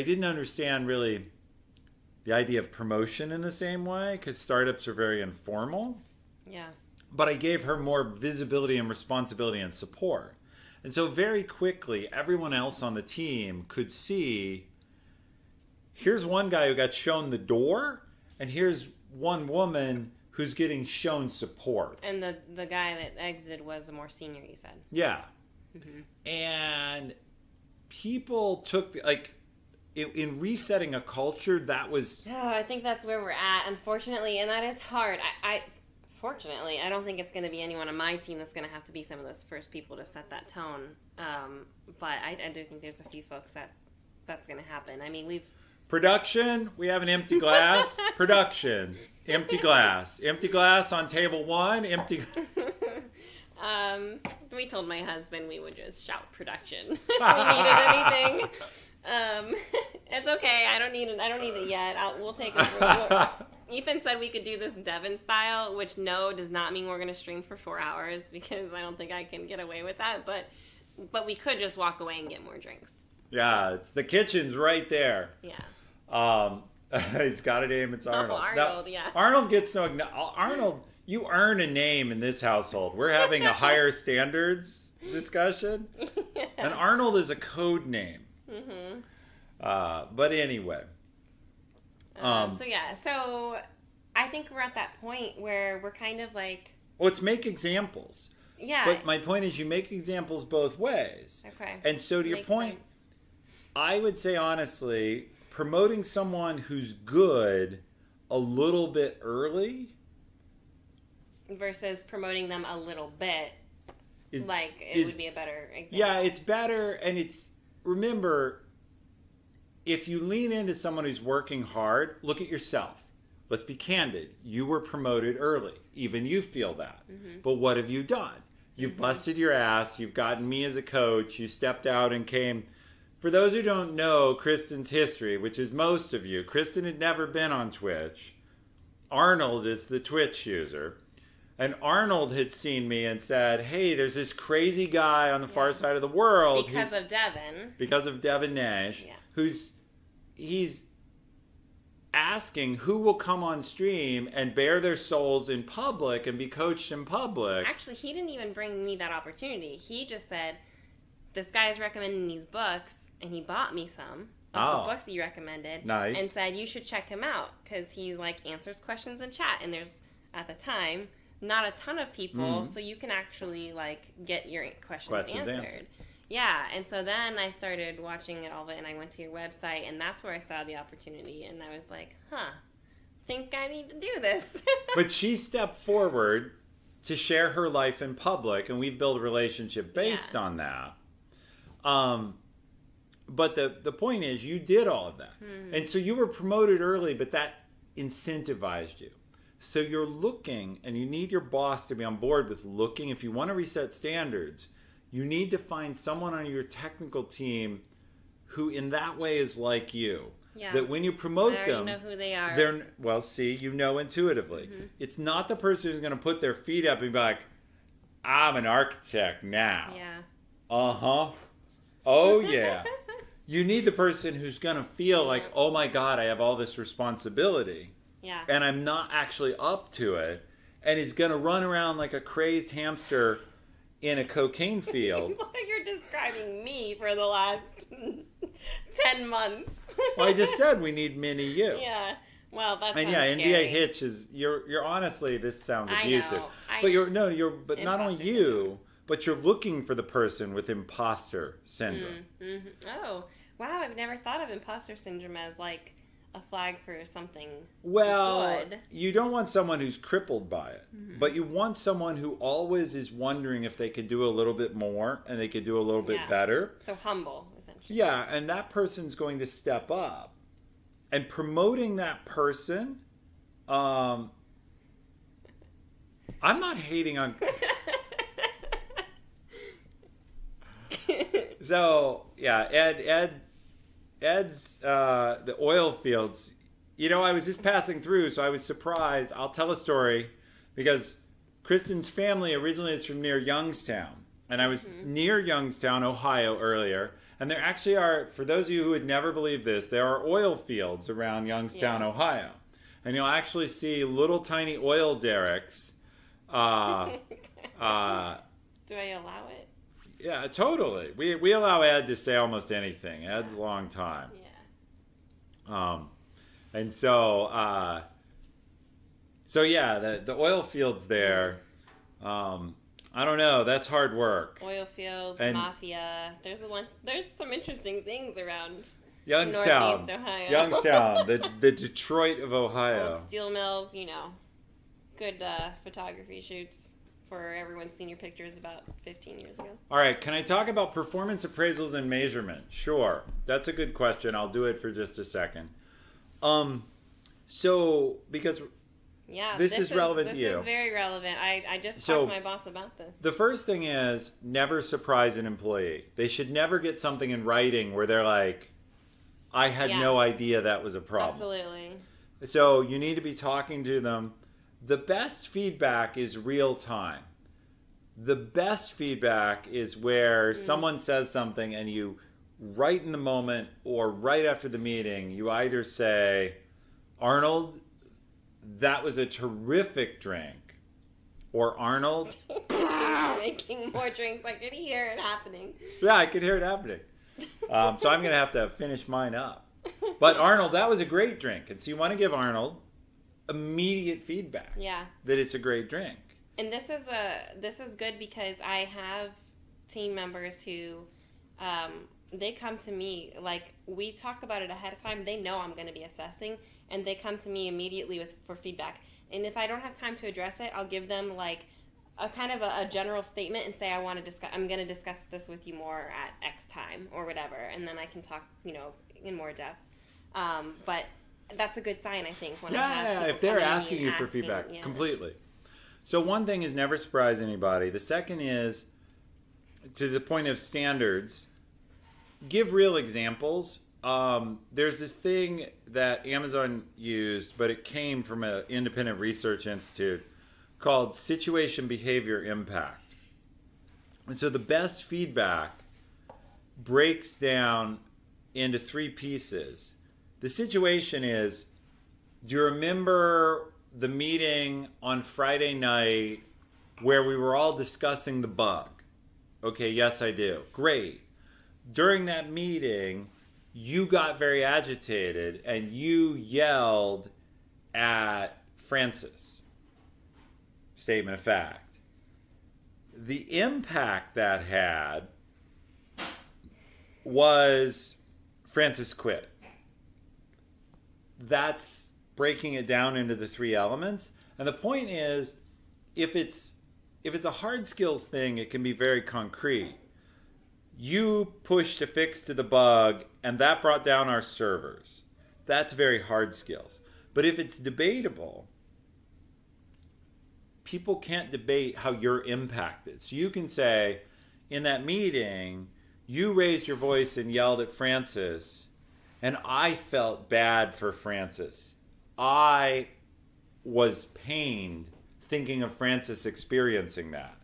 didn't understand really the idea of promotion in the same way, because startups are very informal.
Yeah.
But I gave her more visibility and responsibility and support. And so very quickly, everyone else on the team could see, here's one guy who got shown the door, and here's one woman who's getting shown support.
And the guy that exited was a more senior, you said.
Yeah. And people took, like, in resetting a culture, that was...
Oh, I think that's where we're at, unfortunately, and that is hard. Fortunately, I don't think it's going to be anyone on my team that's going to have to be some of those first people to set that tone. But I do think there's a few folks that's going to happen. I mean,
Production, we have an empty glass. Production, empty glass. Empty glass on table 1, empty...
We told my husband we would just shout production if we needed anything. It's okay. I don't need it yet. We'll take over. Ethan said we could do this Devon style, which no does not mean we're going to stream for 4 hours because I don't think I can get away with that. But we could just walk away and get more drinks.
Yeah, it's the kitchen's right there.
Yeah.
He's got a name. It's Arnold.
Oh, Arnold,
now,
yeah.
Arnold gets no. Arnold, you earn a name in this household. We're having a higher standards discussion,
Yeah.
and Arnold is a code name.
Mm-hmm.
But anyway.
So I think we're at that point where we're kind of like...
Well, it's make examples.
Yeah.
But my point is you make examples both ways.
Okay.
And so to your point,
sense.
I would say honestly, promoting someone who's good a little bit early
versus promoting them a little bit, would be a better example.
Yeah, it's better. And it's, remember, if you lean into someone who's working hard, look at yourself. Let's be candid. You were promoted early. Even you feel that. Mm-hmm. But what have you done? You've busted your ass. You've gotten me as a coach. You stepped out and came. For those who don't know Kristin's history, which is most of you, Kristin had never been on Twitch. Arnold is the Twitch user. And Arnold had seen me and said, hey, there's this crazy guy on the far side of the world.
Because of Devon.
Because of Devon Nash.
Yeah.
He's asking who will come on stream and bare their souls in public and be coached in public.
Actually, he didn't even bring me that opportunity. He just said, this guy's recommending these books, and he bought me some of the books that you recommended.
Nice.
And said, you should check him out, because he, answers questions in chat, and there's, at the time, not a ton of people, so you can actually, get your questions answered. Yeah, and so then I started watching it all of it, and I went to your website, and that's where I saw the opportunity, and I was like, think I need to do this.
But she stepped forward to share her life in public, and we've built a relationship based on that. But the point is, you did all of that. And so you were promoted early, but that incentivized you. So you're looking, and you need your boss to be on board with looking. If you want to reset standards, you need to find someone on your technical team who in that way is like you.
Yeah.
That when you promote them,
I already know who they are.
You know intuitively. Mm-hmm. It's not the person who's going to put their feet up and be like, I'm an architect now.
Yeah.
Uh-huh. Oh, yeah. You need the person who's going to feel like, oh my God, I have all this responsibility.
Yeah.
And I'm not actually up to it. And is going to run around like a crazed hamster in a cocaine field.
You're describing me for the last 10 months.
Well, I just said we need mini you.
Yeah. Well, that's
and NBA Hitch is you're honestly, this sounds abusive. But but not only you, syndrome. But you're looking for the person with imposter syndrome.
Mm-hmm. Oh, wow, I've never thought of imposter syndrome as a flag for something good.
You don't want someone who's crippled by it, but you want someone who always is wondering if they could do a little bit more and they could do a little bit better.
So humble, essentially.
Yeah, and that person's going to step up. And promoting that person, I'm not hating on... So, yeah, Ed's, the oil fields, I was just passing through, so I was surprised. I'll tell a story because Kristin's family originally is from near Youngstown. And I was near Youngstown, Ohio earlier. And there actually are, for those of you who would never believe this, there are oil fields around Youngstown, Ohio. And you'll actually see little tiny oil derricks.
Do I allow it?
Yeah, totally. We allow Ed to say almost anything. Ed's a long time.
Yeah.
And so, the oil fields there, I don't know. That's hard work.
Oil fields, mafia. There's some interesting things around
Youngstown,
Northeast Ohio.
Youngstown, the Detroit of Ohio.
Old steel mills, good photography shoots for everyone's senior pictures about 15 years ago.
All right, can I talk about performance appraisals and measurement? Sure, that's a good question. I'll do it for just a second. Because this is relevant to you.
This is very relevant. I just talked to my boss about this.
The first thing is never surprise an employee. They should never get something in writing where they're like, I had no idea that was a problem.
Absolutely.
So you need to be talking to them. The best feedback is real time. The best feedback is where someone says something and you, right in the moment or right after the meeting, you either say, Arnold, that was a terrific drink. Or Arnold.
Making more drinks. I could hear it happening.
Yeah, I could hear it happening. So I'm going to have to finish mine up. But Arnold, that was a great drink. And so you want to give Arnold immediate feedback.
Yeah.
That it's a great drink.
And this is good because I have team members who they come to me, like, we talk about it ahead of time. They know I'm going to be assessing, and they come to me immediately for feedback. And if I don't have time to address it, I'll give them like a kind of a general statement and say, I'm going to discuss this with you more at X time or whatever, and then I can talk, in more depth. But that's a good sign, I think. When I have
if they're asking you for feedback, completely. So one thing is never surprise anybody. The second is, to the point of standards, give real examples. There's this thing that Amazon used, but it came from an independent research institute called situation behavior impact. And so the best feedback breaks down into 3 pieces. The situation is, do you remember the meeting on Friday night where we were all discussing the bug? Okay, yes, I do. Great. During that meeting, you got very agitated and you yelled at Francis. Statement of fact. The impact that had was Francis quit. That's breaking it down into the 3 elements. And the point is, if it's a hard skills thing, it can be very concrete. You pushed a fix to the bug, and that brought down our servers. That's very hard skills. But if it's debatable, people can't debate how you're impacted. So you can say, in that meeting, you raised your voice and yelled at Francis, and I felt bad for Francis. I was pained thinking of Francis experiencing that.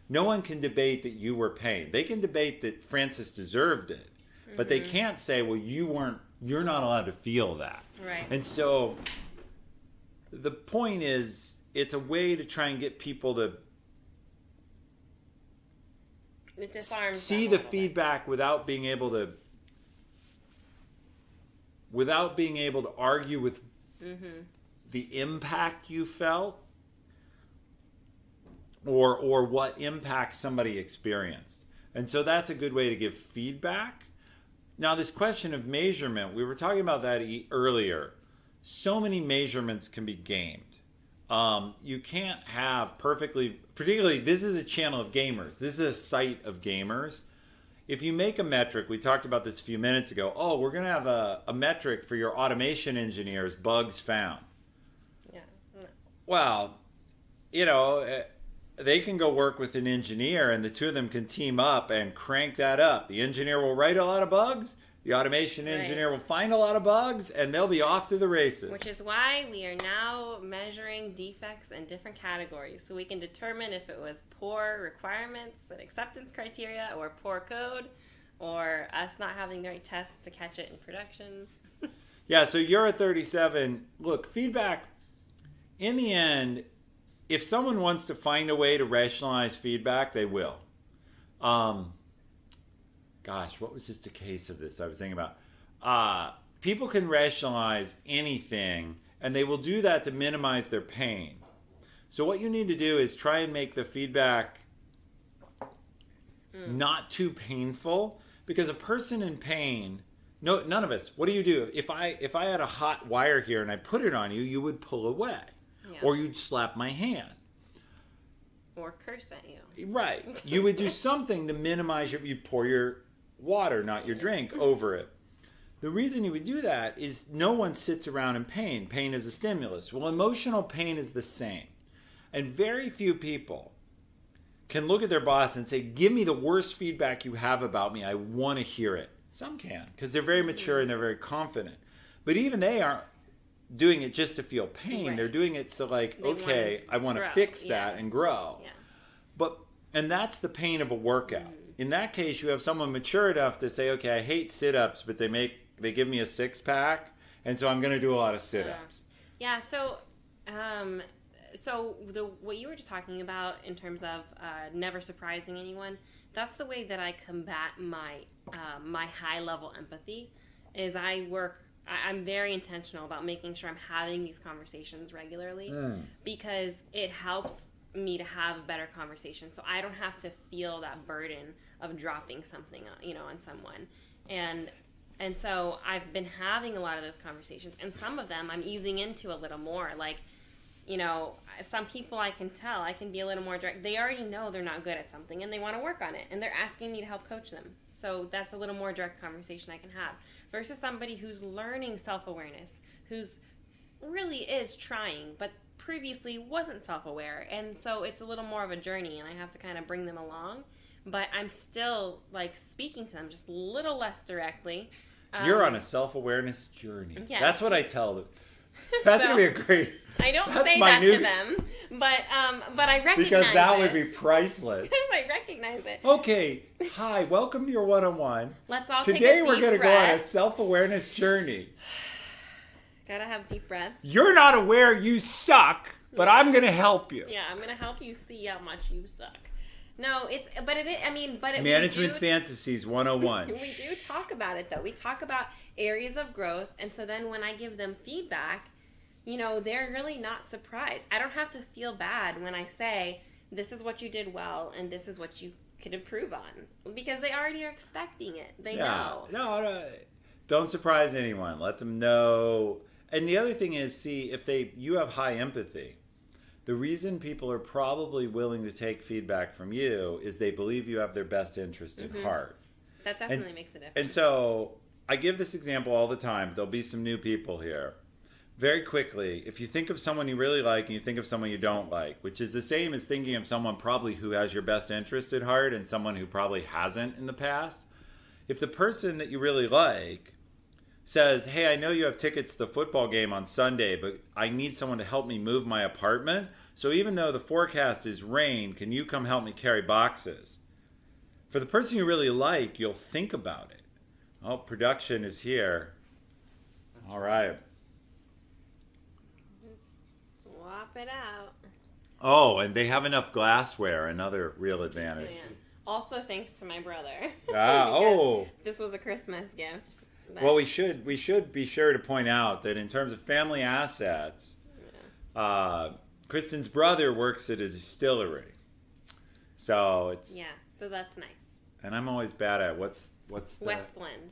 No one can debate that you were pained. They can debate that Francis deserved it, but they can't say, well, you're not allowed to feel that.
Right.
And so the point is, it's a way to try and get people to see the feedback without being able to argue with the impact you felt or what impact somebody experienced. And so that's a good way to give feedback. Now, this question of measurement, we were talking about that earlier. So many measurements can be gamed. You can't have particularly this is a channel of gamers. This is a site of gamers. If you make a metric, we talked about this a few minutes ago. Oh, we're going to have a metric for your automation engineers, bugs found.
Yeah. No.
Well, they can go work with an engineer and the 2 of them can team up and crank that up. The engineer will write a lot of bugs. The automation engineer will find a lot of bugs, and they'll be off to the races.
Which is why we are now measuring defects in different categories, so we can determine if it was poor requirements and acceptance criteria, or poor code, or us not having the right tests to catch it in production.
Yeah, so you're at 37. Look, feedback, in the end, if someone wants to find a way to rationalize feedback, they will. Gosh, what was just a case of this I was thinking about? People can rationalize anything, and they will do that to minimize their pain. So what you need to do is try and make the feedback not too painful, because a person in pain, none of us, what do you do? If I had a hot wire here and I put it on you, you would pull away. Yeah. Or you'd slap my hand.
Or curse at you.
Right. You would do something to minimize you'd pour your water, not your drink, over it. The reason you would do that is no one sits around in pain. Pain is a stimulus. Well, emotional pain is the same. And very few people can look at their boss and say, give me the worst feedback you have about me. I want to hear it. Some can, because they're very mature and they're very confident. But even they aren't doing it just to feel pain.
Right.
They're doing it so like,
They
okay, I want to fix that and grow.
Yeah.
And that's the pain of a workout. In that case, you have someone mature enough to say, okay, I hate sit-ups, but they give me a six-pack, and so I'm going to do a lot of sit-ups.
Yeah. So, what you were just talking about in terms of never surprising anyone, that's the way that I combat my my high-level empathy. Is I'm very intentional about making sure I'm having these conversations regularly because it helps me to have better conversations, so I don't have to feel that burden of dropping something, on someone. And so I've been having a lot of those conversations, and some of them I'm easing into a little more. Like, some people I can tell, I can be a little more direct. They already know they're not good at something, and they want to work on it, and they're asking me to help coach them. So that's a little more direct conversation I can have. Versus somebody who's learning self-awareness, who's really is trying, but previously wasn't self-aware. And so it's a little more of a journey, and I have to kind of bring them along. But I'm still, speaking to them just a little less directly.
You're on a self-awareness journey.
Yes.
That's what I tell them. That's going to be a great...
I don't say that to them, but I recognize
because that would be priceless.
I recognize it.
Okay, hi, welcome to your one-on-one.
Let's all
Today
take a deep
we're going to go
breath.
on a self-awareness journey.
Gotta have deep breaths.
You're not aware you suck, but I'm going to help you.
Yeah, I'm gonna help you see how much you suck. No,
Management Fantasies 101.
We do talk about it, though. We talk about areas of growth, and so then when I give them feedback, they're really not surprised. I don't have to feel bad when I say, this is what you did well, and this is what you could improve on, because they already are expecting it. They know.
No, don't surprise anyone. Let them know. And the other thing is, see, if you have high empathy, the reason people are probably willing to take feedback from you is they believe you have their best interest at heart.
That definitely makes a difference.
And so I give this example all the time. There'll be some new people here. Very quickly, if you think of someone you really like and you think of someone you don't like, which is the same as thinking of someone probably who has your best interest at heart and someone who probably hasn't in the past, if the person that you really like says, hey, I know you have tickets to the football game on Sunday, but I need someone to help me move my apartment. So even though the forecast is rain, can you come help me carry boxes? For the person you really like, you'll think about it. Oh, production is here. All right.
Just swap it out.
Oh, and they have enough glassware, another real advantage.
Man. Also thanks to my brother. This was a Christmas gift.
Well, we should be sure to point out that in terms of family assets, Kristin's brother works at a distillery, so
so that's nice.
And I'm always bad at what's the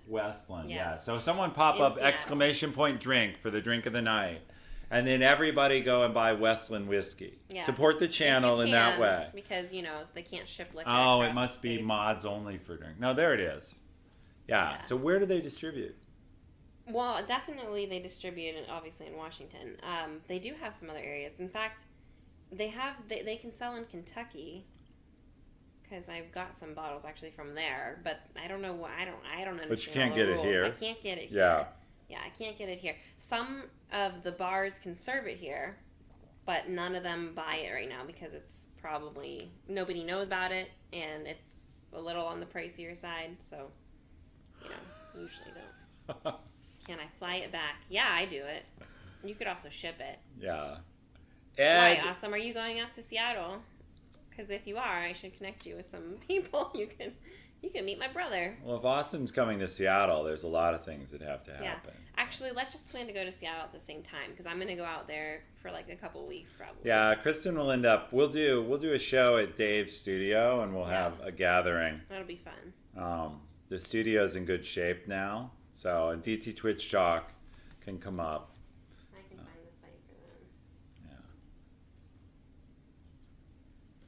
Westland.
Yeah. So someone pop
In
up
Seattle.
exclamation point drink for the drink of the night, and then everybody go and buy Westland whiskey.
Yeah.
Support the channel in that way
because they can't ship liquor.
Oh, it
across
must be
states.
mods only for drink. No, there it is. Yeah. So where do they distribute?
Well, definitely they distribute it, obviously, in Washington. They do have some other areas. In fact, they can sell in Kentucky, because I've got some bottles actually from there. But I don't know why. I don't understand.
But you can't
all the
get it
rules.
here.
I can't get it here. Yeah, I can't get it here. Some of the bars can serve it here, but none of them buy it right now because it's probably nobody knows about it, and it's a little on the pricier side. So, usually don't. Can I fly it back? Yeah, I do it. You could also ship it.
Yeah.
Why, Awesome? Are you going out to Seattle? Because if you are, I should connect you with some people. You can meet my brother.
Well, if Awesome's coming to Seattle, there's a lot of things that have to happen.
Yeah. Actually, let's just plan to go to Seattle at the same time, because I'm going to go out there for a couple weeks probably.
Yeah, Kristin will end up. We'll do a show at Dave's studio, and we'll have a gathering.
That'll be fun.
The studio's in good shape now. So, and DT Twitch Talk can come up.
I can find the site for them.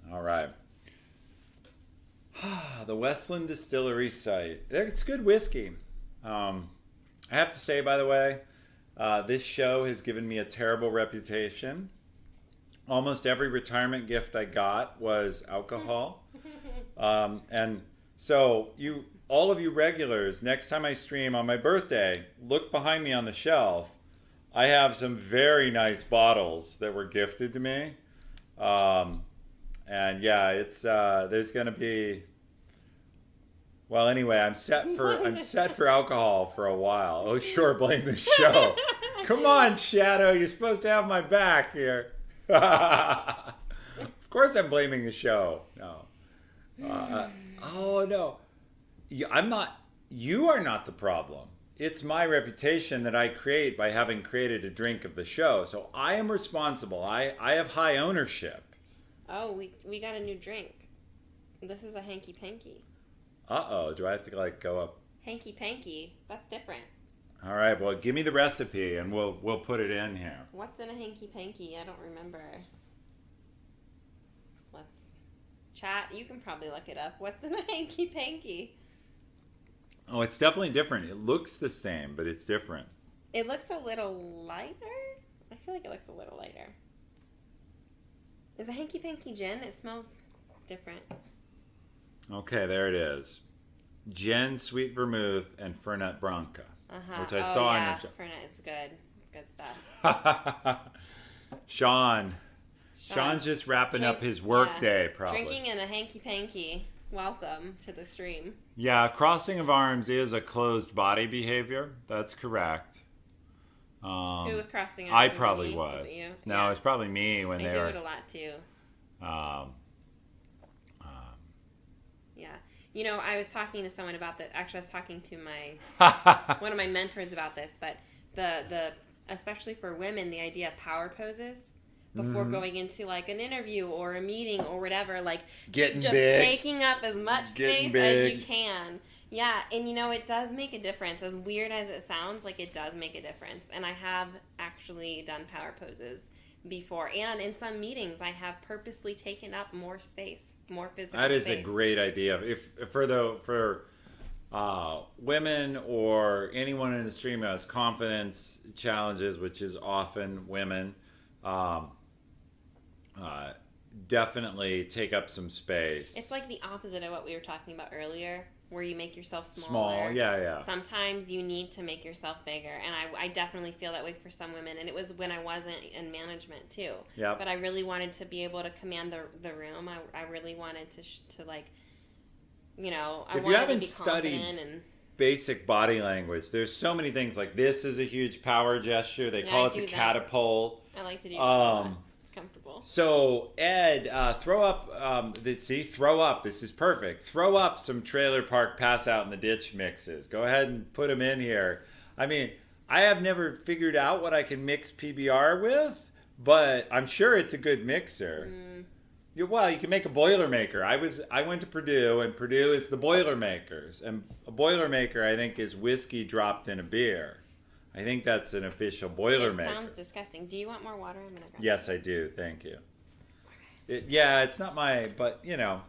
Yeah. All right. The Westland Distillery site. It's good whiskey. I have to say, by the way, this show has given me a terrible reputation. Almost every retirement gift I got was alcohol. And so all of you regulars, next time I stream on my birthday, look behind me on the shelf. I have some very nice bottles that were gifted to me. And yeah, it's there's gonna be. Well, anyway, I'm set for alcohol for a while. Oh, sure, blame the show. Come on, Shadow, you're supposed to have my back here. Of course, I'm blaming the show. No. Oh no, I'm not. You are not the problem. It's my reputation that I create by having created a drink of the show. So I am responsible. I have high ownership.
Oh, we got a new drink. This is a hanky panky.
Uh-oh, do I have to like go up?
Hanky panky, that's different.
All right, well, give me the recipe and we'll put it in here.
What's in a hanky panky? I don't remember. Let's chat. You can probably look it up. What's in a hanky panky?
Oh, it's definitely different. It looks the same, but it's different.
It looks a little lighter. I feel like it looks a little lighter. Is a hanky panky gin? It smells different.
Okay, there it is. Gin, sweet vermouth, and Fernet Branca, which I saw on your show.
Fernet is good. It's good stuff.
Sean's just wrapping up his work day, probably.
Drinking in a hanky panky. Welcome to the stream.
Yeah, crossing of arms is a closed body behavior. That's correct.
Who was crossing arms?
I probably was.
Was it you?
No,
Yeah.
it was probably me when
I
they
do
were.
it a lot too. Yeah. You know, I was talking to someone about that. Actually, I was talking to one of my mentors about this. But the especially for women, the idea of power poses before going into like an interview or a meeting or whatever, like
Getting
just
big.
taking up as much
Getting
space
big.
as you can. Yeah, and you know, it does make a difference. As weird as it sounds, like it does make a difference. And I have actually done power poses before, and in some meetings I have purposely taken up more space, more physical
That is
space.
a great idea. If for women or anyone in the stream who has confidence challenges, which is often women, definitely take up some space.
It's like the opposite of what we were talking about earlier, where you make yourself smaller.
Small, yeah.
Sometimes you need to make yourself bigger, and I definitely feel that way for some women, and it was when I wasn't in management too.
Yep.
But I really wanted to be able to command the room. I really wanted to like, you know, I
If
wanted
you haven't
to be
studied
confident and
basic body language, there's so many things. Like this is a huge power gesture. They call
I
it the
do that.
catapult.
I like to do that. It's comfortable.
So Ed, throw up. Throw up. This is perfect. Throw up some trailer park pass out in the ditch mixes. Go ahead and put them in here. I mean, I have never figured out what I can mix PBR with, but I'm sure it's a good mixer. Well, you can make a Boilermaker. I went to Purdue, and Purdue is the Boilermakers, and a Boilermaker I think is whiskey dropped in a beer. I think that's an official Boilermaker.
It sounds disgusting. Do you want more water? I'm gonna grab
Yes, I do. Thank you. It's not my, but you know,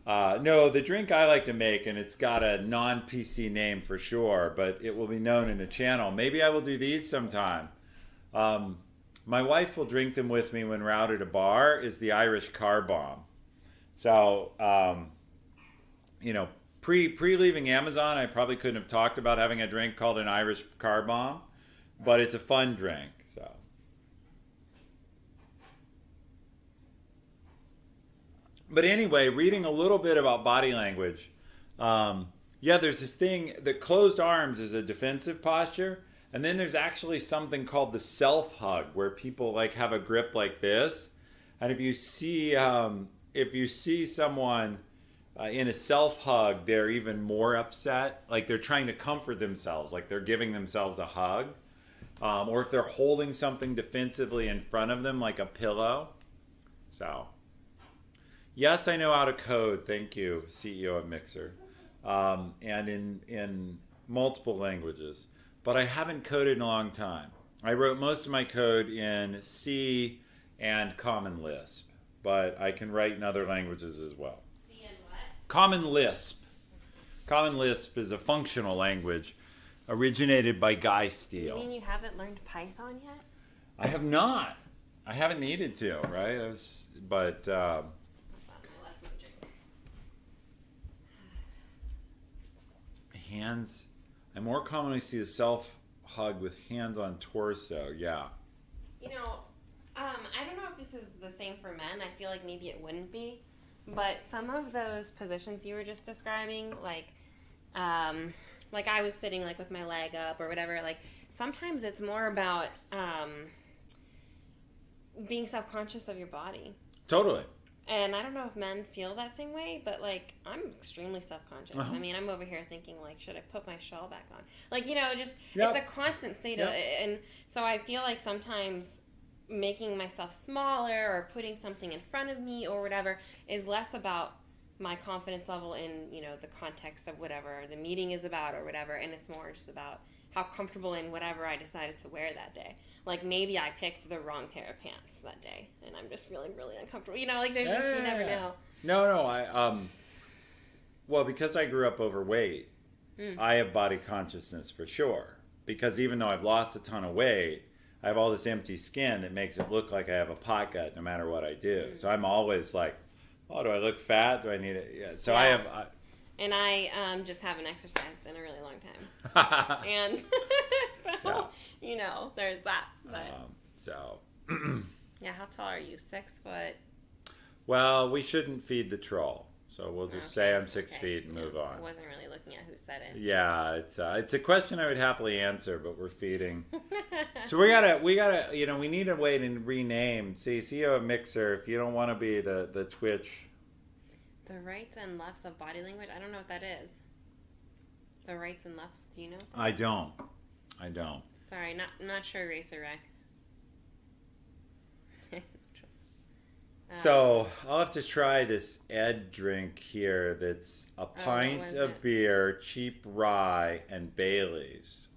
no, the drink I like to make, and it's got a non-PC name for sure, but it will be known in the channel. Maybe I will do these sometime. My wife will drink them with me when we're out at a bar, is the Irish Car Bomb. So, you know, pre-leaving Amazon, I probably couldn't have talked about having a drink called an Irish Car Bomb, but it's a fun drink, so. But anyway, reading a little bit about body language, there's this thing that closed arms is a defensive posture, and then there's actually something called the self-hug, where people like have a grip like this, and if you see someone in a self-hug, they're even more upset, like they're trying to comfort themselves, like they're giving themselves a hug, or if they're holding something defensively in front of them, like a pillow. So. Yes, I know how to code. Thank you, CEO of Mixer, and in multiple languages. But I haven't coded in a long time. I wrote most of my code in C and Common Lisp, but I can write in other languages as well.
C and what?
Common Lisp. Common Lisp is a functional language originated by Guy Steele.
You mean you haven't learned Python yet?
I have not. I haven't needed to, right? Hands. I more commonly see the self hug with hands on torso. Yeah.
You know, I don't know if this is the same for men. I feel like maybe it wouldn't be. But some of those positions you were just describing, like I was sitting like with my leg up or whatever, like sometimes it's more about being self-conscious of your body.
Totally.
And I don't know if men feel that same way, but like I'm extremely self-conscious. I mean, I'm over here thinking like, should I put my shawl back on? Like, you know, just it's a constant state of, and so I feel like sometimes making myself smaller or putting something in front of me or whatever is less about my confidence level in, you know, the context of whatever the meeting is about or whatever, and it's more just about how comfortable in whatever I decided to wear that day. Like maybe I picked the wrong pair of pants that day and I'm just feeling really uncomfortable. You know, like there's just, you never know.
No, well, because I grew up overweight, I have body consciousness for sure. Because even though I've lost a ton of weight, I have all this empty skin that makes it look like I have a pot gut no matter what I do. So I'm always like, oh, do I look fat? Do I need it? Yeah. So I have...
And I just haven't exercised in a really long time. And so, you know, there's that. But, yeah, how tall are you? 6 foot?
Well, we shouldn't feed the troll. So we'll just say I'm 6 feet and move on.
I wasn't really looking at who said it.
Yeah, it's a question I would happily answer, but we're feeding. So we gotta, you know, we need a way to rename. See, CEO of Mixer, if you don't want to be the Twitch.
The rights and lefts of body language? I don't know what that is. The rights and lefts, do you know?
I don't.
Sorry, not sure, Racer Rec.
So I'll have to try this Ed drink here that's a pint of beer, cheap rye, and Bailey's.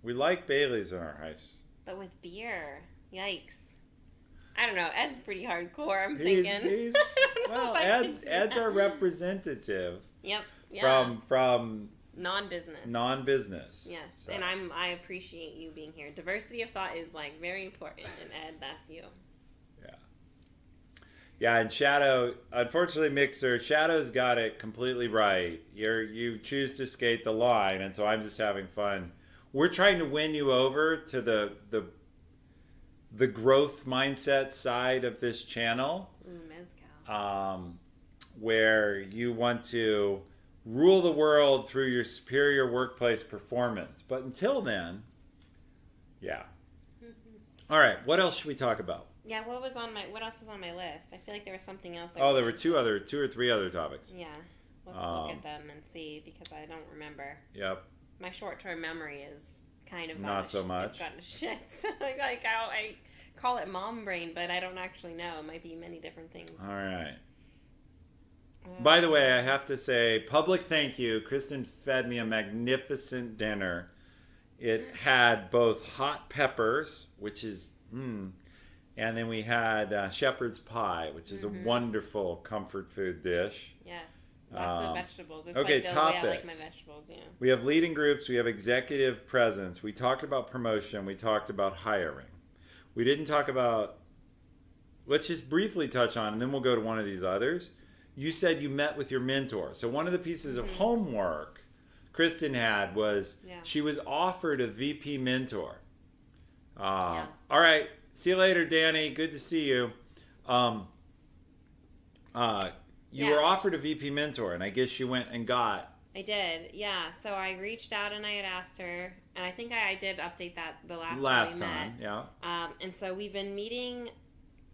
We like Bailey's in our house.
But with beer. Yikes. I don't know. Ed's pretty hardcore, I'm thinking.
Well, Ed's our representative.
Yep. Yeah.
From
non-business. Yes.
So.
And I appreciate you being here. Diversity of thought is like very important, and Ed, that's you.
Yeah, and Shadow, unfortunately, Mixer, Shadow's got it completely right. You choose to skate the line, and so I'm just having fun. We're trying to win you over to the growth mindset side of this channel, where you want to rule the world through your superior workplace performance. But until then, All right, what else should we talk about?
Yeah, what else was on my list? I feel like there was something else.
There were two or three other topics.
Yeah, let's look at them and see, because I don't remember.
Yep.
My short-term memory is kind of
not so much.
It's gotten to shit. So like I call it mom brain, but I don't actually know. It might be many different things.
All right. By the way, I have to say, public thank you. Kristin fed me a magnificent dinner. It had both hot peppers, which is, and then we had shepherd's pie, which is a wonderful comfort food dish.
Yes, lots of vegetables. It's
okay,
like the
topics.
way I like my vegetables, yeah.
We have leading groups. We have executive presence. We talked about promotion. We talked about hiring. We didn't talk about, let's just briefly touch on, and then we'll go to one of these others. You said you met with your mentor. So one of the pieces of homework Kristin had was she was offered a VP mentor. All right. See you later, Danny. Good to see you. You were offered a VP mentor, and I guess you went and got.
I did, yeah. So I reached out and I had asked her, and I think I did update that the last time we met.
Yeah.
And so we've been meeting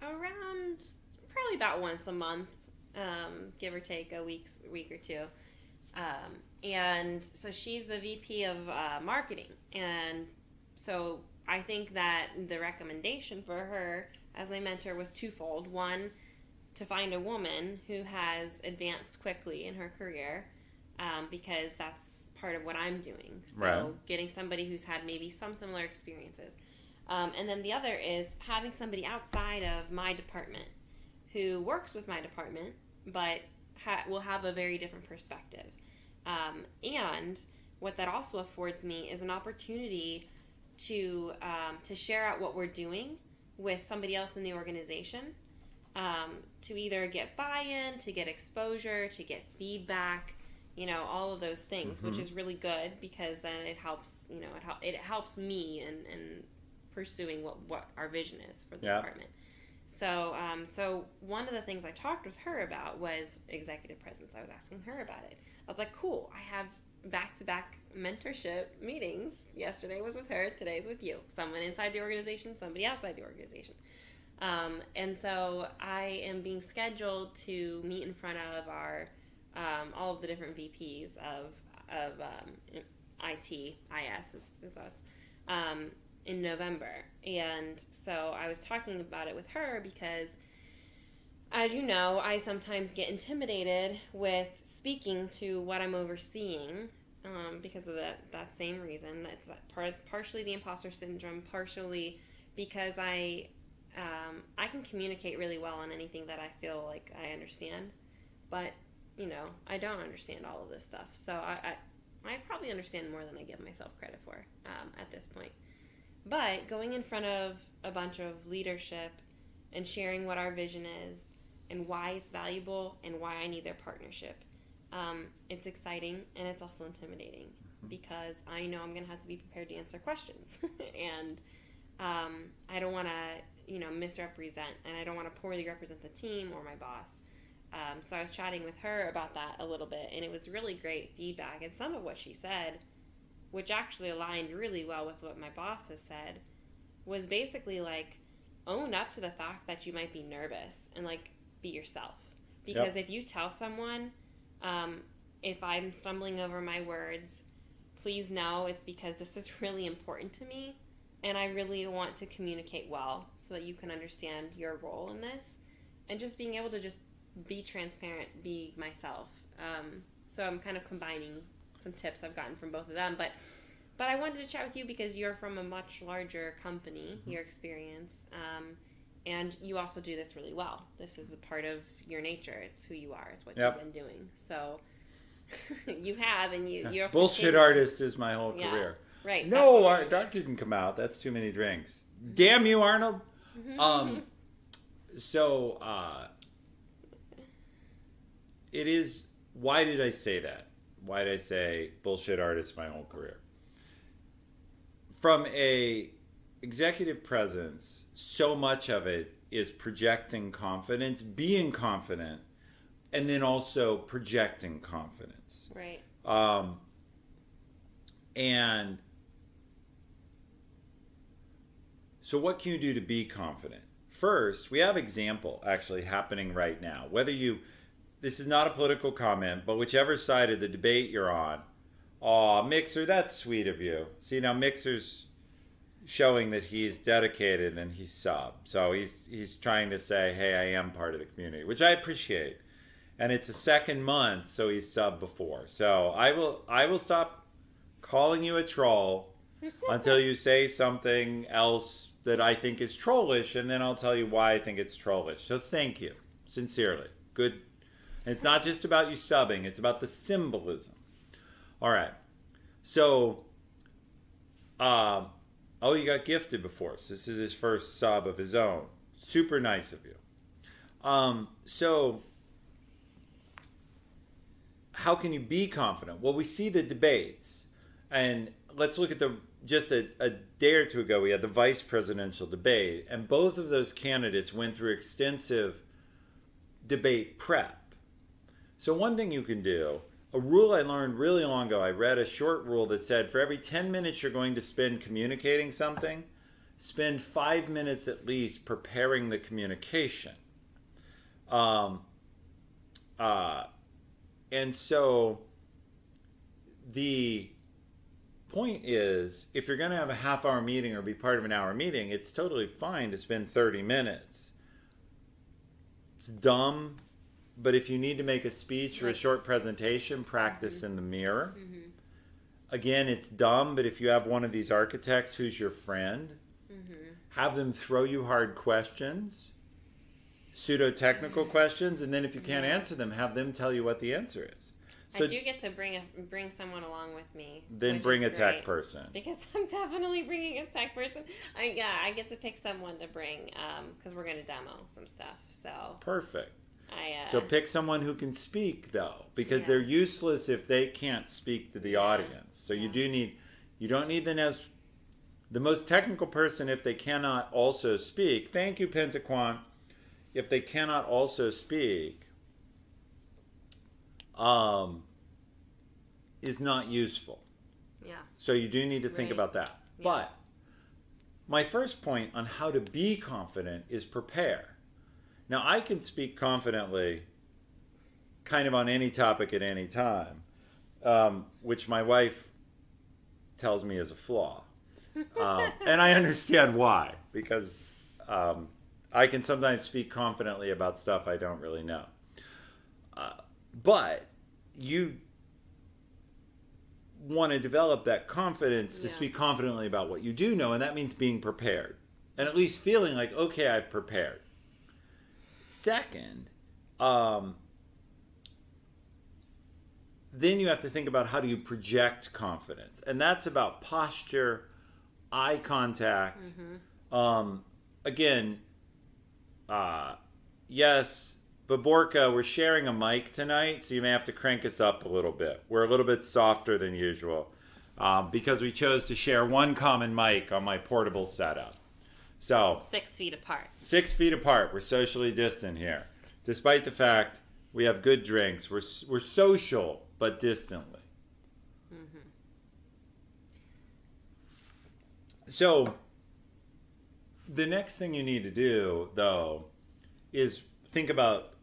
around probably about once a month, give or take a week or two. And so she's the VP of marketing, and so I think that the recommendation for her as my mentor was twofold. One, to find a woman who has advanced quickly in her career, because that's part of what I'm doing. So getting somebody who's had maybe some similar experiences. And then the other is having somebody outside of my department who works with my department, but will have a very different perspective. And what that also affords me is an opportunity to share out what we're doing with somebody else in the organization, to either get buy-in, to get exposure, to get feedback, all of those things, which is really good because then it helps, it helps me in pursuing what our vision is for the department. So, so one of the things I talked with her about was executive presence. I was asking her about it. I was like, cool, I have back-to-back mentorship meetings. Yesterday was with her, today's with you. Someone inside the organization, somebody outside the organization. And so I am being scheduled to meet in front of our all of the different VPs of IT, IS is us, in November. And so I was talking about it with her because, as you know, I sometimes get intimidated with speaking to what I'm overseeing because of that same reason. It's partially the imposter syndrome, partially because I can communicate really well on anything that I feel like I understand, but I don't understand all of this stuff. So I probably understand more than I give myself credit for at this point. But going in front of a bunch of leadership and sharing what our vision is and why it's valuable and why I need their partnership, it's exciting and it's also intimidating because I know I'm going to have to be prepared to answer questions. And I don't want to, misrepresent, and I don't want to poorly represent the team or my boss. So I was chatting with her about that a little bit, and it was really great feedback. And some of what she said, which actually aligned really well with what my boss has said, was basically like, own up to the fact that you might be nervous and like be yourself. Because if you tell someone, if I'm stumbling over my words, please know it's because this is really important to me and I really want to communicate well so that you can understand your role in this, and just being able to just be transparent, be myself. So I'm kind of combining some tips I've gotten from both of them, but I wanted to chat with you because you're from a much larger company, your experience, and you also do this really well. This is a part of your nature. It's who you are. It's what you've been doing. So you have, and you're
bullshit artist is my whole career.
Right.
No, that didn't come out. That's too many drinks. Damn you, Arnold. So it is. Why did I say that? Why did I say bullshit artist my whole career? From a executive presence, so much of it is projecting confidence, being confident, and then also projecting confidence.
Right.
And so what can you do to be confident? First, we have example actually happening right now. This is not a political comment, but whichever side of the debate you're on, aw, Mixer, that's sweet of you. See, now Mixer's showing that he's dedicated and he's sub. So he's trying to say, hey, I am part of the community, which I appreciate. And it's a second month, so he's sub before. So I will stop calling you a troll until you say something else that I think is trollish, and then I'll tell you why I think it's trollish. So thank you, sincerely. Good. And it's not just about you subbing, it's about the symbolism. All right. So, you got gifted before. So this is his first sub of his own. Super nice of you. So, how can you be confident? Well, we see the debates. And let's look at just a day or two ago, we had the vice presidential debate. And both of those candidates went through extensive debate prep. So one thing you can do, a rule I learned really long ago, I read a short rule that said for every 10 minutes you're going to spend communicating something, spend 5 minutes at least preparing the communication. And so the point is, if you're going to have a half-hour meeting or be part of an hour meeting, it's totally fine to spend 30 minutes. It's dumb. But if you need to make a speech or a short presentation, practice in the mirror. Again, it's dumb, but if you have one of these architects who's your friend, have them throw you hard questions, pseudo-technical questions, and then if you can't answer them, have them tell you what the answer is. So
I do get to bring someone along with me.
Then bring a tech person.
Because I'm definitely bringing a tech person. I get to pick someone to bring because we're going to demo some stuff. So
perfect. So pick someone who can speak, though, because
Yeah.
they're useless if they can't speak to the audience. So you don't need the most technical person if they cannot also speak. Thank you, Pentaquan. If they cannot also speak, is not useful.
Yeah.
So you do need to think about that.
Yeah.
But my first point on how to be confident is prepare. Now, I can speak confidently kind of on any topic at any time, which my wife tells me is a flaw. And I understand why, because I can sometimes speak confidently about stuff I don't really know. But you want to develop that confidence to speak confidently about what you do know, and that means being prepared. And at least feeling like, okay, I've prepared. Second, then you have to think about how do you project confidence. And that's about posture, eye contact. Again, yes, Baborka, we're sharing a mic tonight, so you may have to crank us up a little bit. We're a little bit softer than usual because we chose to share one common mic on my portable setup. So
6 feet apart.
6 feet apart. We're socially distant here. Despite the fact we have good drinks, we're social, but distantly. So the next thing you need to do, though, is think about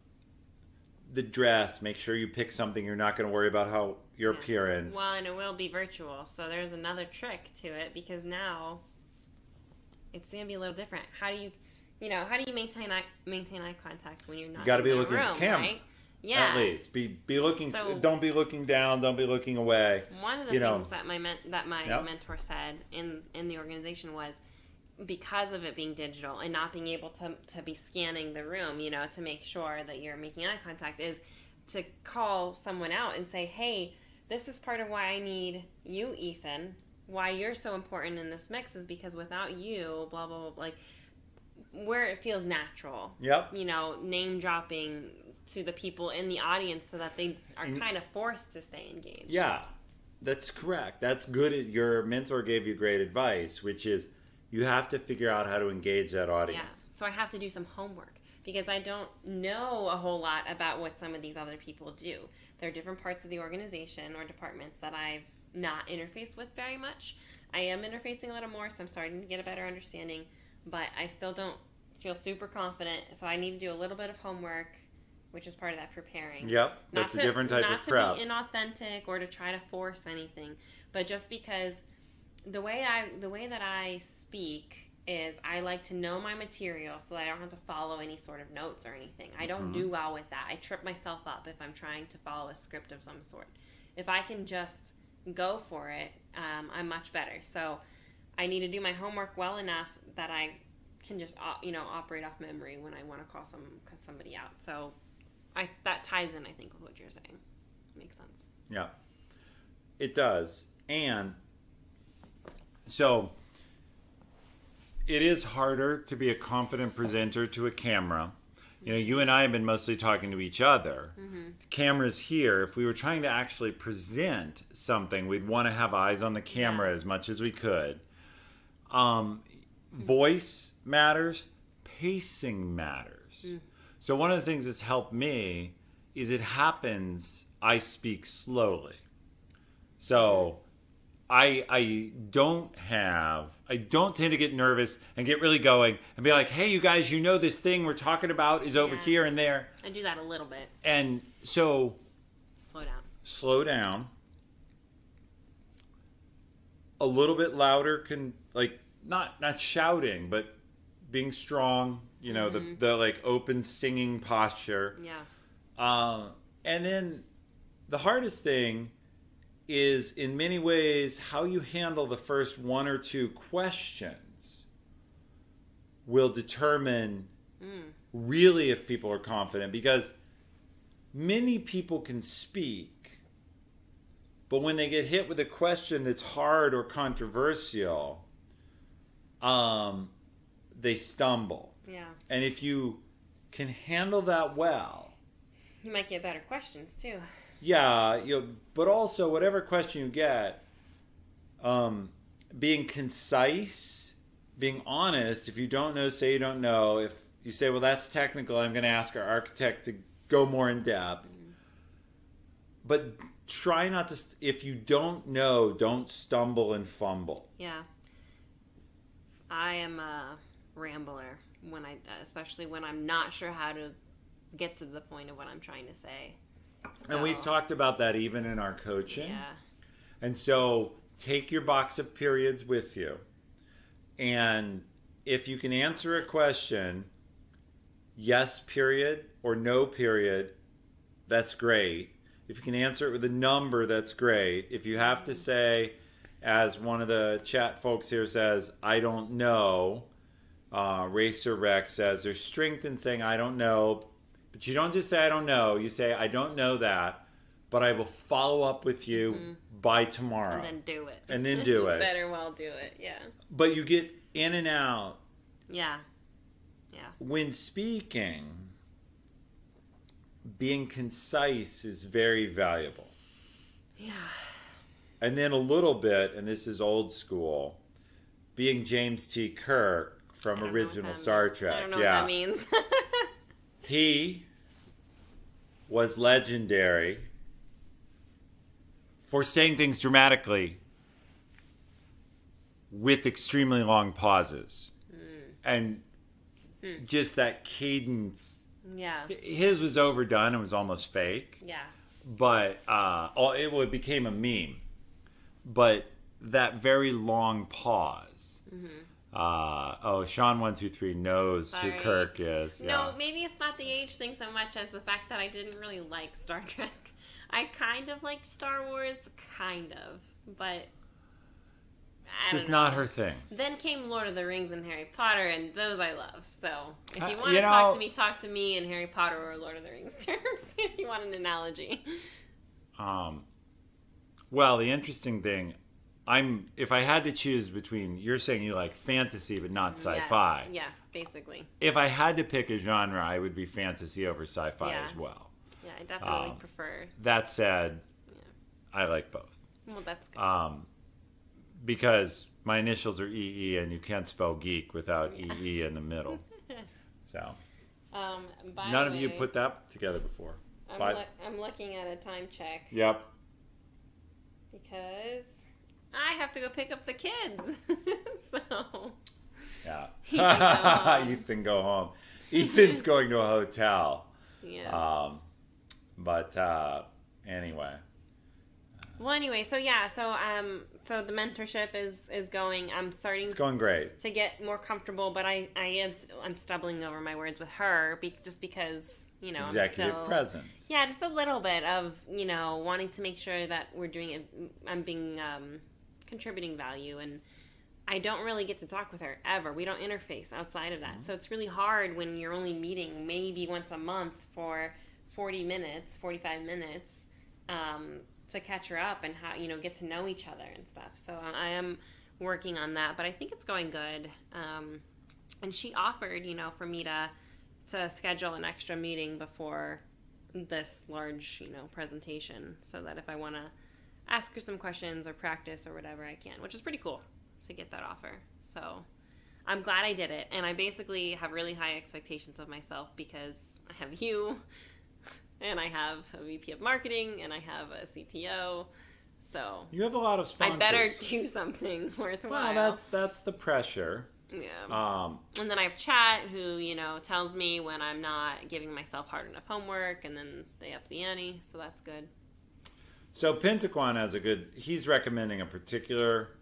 the dress. Make sure you pick something you're not going to worry about how your appearance.
Well, and it will be virtual, so there's another trick to it because now it's going to be a little different. How do you maintain eye contact when you're not?
You got to be
in the
looking
room,
at the camera.
right? Yeah.
At least be looking.
So,
don't be looking down. Don't be looking away.
One of the things that my mentor said in the organization was, because of it being digital and not being able to be scanning the room, to make sure that you're making eye contact, is to call someone out and say, hey, this is part of why I need you, Ethan. Why you're so important in this mix is because without you, blah, blah, blah, like, where it feels natural.
Yep.
Name dropping to the people in the audience so that they are kind of forced to stay engaged.
Yeah, that's correct. That's good. Your mentor gave you great advice, which is you have to figure out how to engage that audience.
Yeah. So I have to do some homework because I don't know a whole lot about what some of these other people do. There are different parts of the organization or departments that I've not interfaced with very much. I am interfacing a little more, so I'm starting to get a better understanding, but I still don't feel super confident, so I need to do a little bit of homework, which is part of that preparing.
Yep, that's a different type of prep.
Not to be inauthentic or to try to force anything, but just because the way that I speak is I like to know my material so that I don't have to follow any sort of notes or anything. I don't do well with that. I trip myself up if I'm trying to follow a script of some sort. If I can just go for it, I'm much better. So I need to do my homework well enough that I can just operate off memory when I want to call somebody out. So that ties in, I think, with what you're saying. Makes sense.
Yeah, it does. And so it is harder to be a confident presenter to a camera. You and I have been mostly talking to each other. The camera's here. If we were trying to actually present something, we'd want to have eyes on the camera as much as we could. Voice matters. Pacing matters. So one of the things that's helped me is I speak slowly. So I don't tend to get nervous and get really going and be like, hey, you guys, this thing we're talking about is over here and there.
I do that a little bit.
And so
slow down.
A little bit louder can, like, not shouting, but being strong, the like open singing posture.
Yeah.
And then the hardest thing is, in many ways, how you handle the first one or two questions will determine really if people are confident, because many people can speak, but when they get hit with a question that's hard or controversial, they stumble.
Yeah.
And if you can handle that well,
You might get better questions too.
Yeah, but also whatever question you get, being concise, being honest. If you don't know, say you don't know. If you say, well, that's technical, I'm going to ask our architect to go more in depth. But try not to, if you don't know, don't stumble and fumble.
Yeah. I am a rambler especially when I'm not sure how to get to the point of what I'm trying to say. So,
and we've talked about that even in our coaching.
Yeah.
And so take your box of periods with you. And if you can answer a question, yes, period, or no, period, that's great. If you can answer it with a number, that's great. If you have to say, as one of the chat folks here says, I don't know, Racer Rex says, there's strength in saying I don't know. But you don't just say I don't know. You say I don't know that, but I will follow up with you by tomorrow.
And then do it.
And then do it.
Better well do it, yeah.
But you get in and out.
Yeah. Yeah.
When speaking, being concise is very valuable.
Yeah.
And then a little bit, and this is old school, being James T. Kirk from original Star Trek.
I don't know what that means.
He was legendary for saying things dramatically with extremely long pauses. And just that cadence.
Yeah.
His was overdone. It was almost fake.
Yeah.
But it became a meme. But that very long pause. Sean123 knows who Kirk is. Yeah.
No, maybe it's not the age thing so much as the fact that I didn't really like Star Trek. I kind of liked Star Wars, kind of, but
it's just not her thing.
Then came Lord of the Rings and Harry Potter, and those I love. So if you want
you
to talk to me in Harry Potter or Lord of the Rings terms, if you want an analogy.
Well, the interesting thing, if I had to choose between, you're saying you like fantasy but not sci-fi.
Yes. Yeah, basically.
If I had to pick a genre, I would be fantasy over sci-fi as well.
Yeah, I definitely prefer.
That said, I like both.
Well, that's good.
Because my initials are EE, and you can't spell geek without EE in the middle. So, none of you put that together before.
I'm looking at a time check.
Yep.
Because I have to go pick up the kids. So.
Yeah. Ethan, go home. Ethan's going to a hotel.
Yeah.
But anyway.
Well, anyway, so the mentorship is going. I'm starting.
It's going great.
To get more comfortable, but I'm stumbling over my words with her just because
executive presence.
Yeah, just a little bit of wanting to make sure that we're doing it. I'm being contributing value, and I don't really get to talk with her ever. We don't interface outside of that, so it's really hard when you're only meeting maybe once a month for 40 minutes, 45 minutes. To catch her up and get to know each other and stuff. So I am working on that, but I think it's going good. And she offered, for me to schedule an extra meeting before this large, presentation, so that if I want to ask her some questions or practice or whatever, I can, which is pretty cool to get that offer. So I'm glad I did it, and I basically have really high expectations of myself because I have you. And I have a VP of marketing, and I have a CTO. So
you have a lot of sponsors.
I better do something worthwhile.
Well, that's the pressure.
Yeah. And then I have chat who, tells me when I'm not giving myself hard enough homework, and then they up the ante. So that's good.
So Pentaquan has he's recommending a particular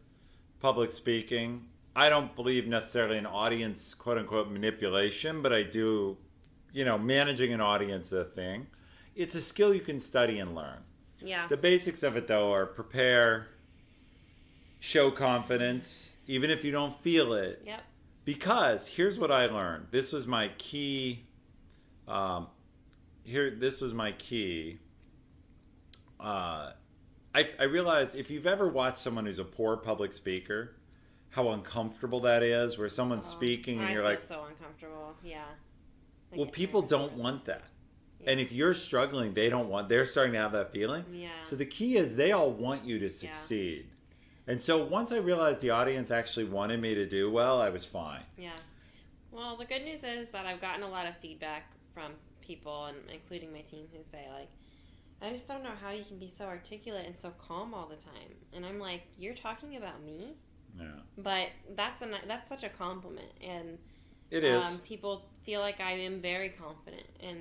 public speaking. I don't believe necessarily in audience, quote unquote, manipulation, but I do, managing an audience is a thing. It's a skill you can study and learn.
Yeah.
The basics of it, though, are prepare, show confidence, even if you don't feel it.
Yep.
Because here's what I learned. This was my key. This was my key. I realized if you've ever watched someone who's a poor public speaker, how uncomfortable that is, where someone's speaking and you're like,
so uncomfortable. Yeah.
Well, people don't want that. And if you're struggling, they're starting to have that feeling.
Yeah.
So the key is they all want you to succeed. Yeah. And so once I realized the audience actually wanted me to do well, I was fine.
Yeah. Well, the good news is that I've gotten a lot of feedback from people, and including my team, who say, like, I just don't know how you can be so articulate and so calm all the time. And I'm like, you're talking about me?
Yeah.
But that's such a compliment. And
it is.
People feel like I am very confident in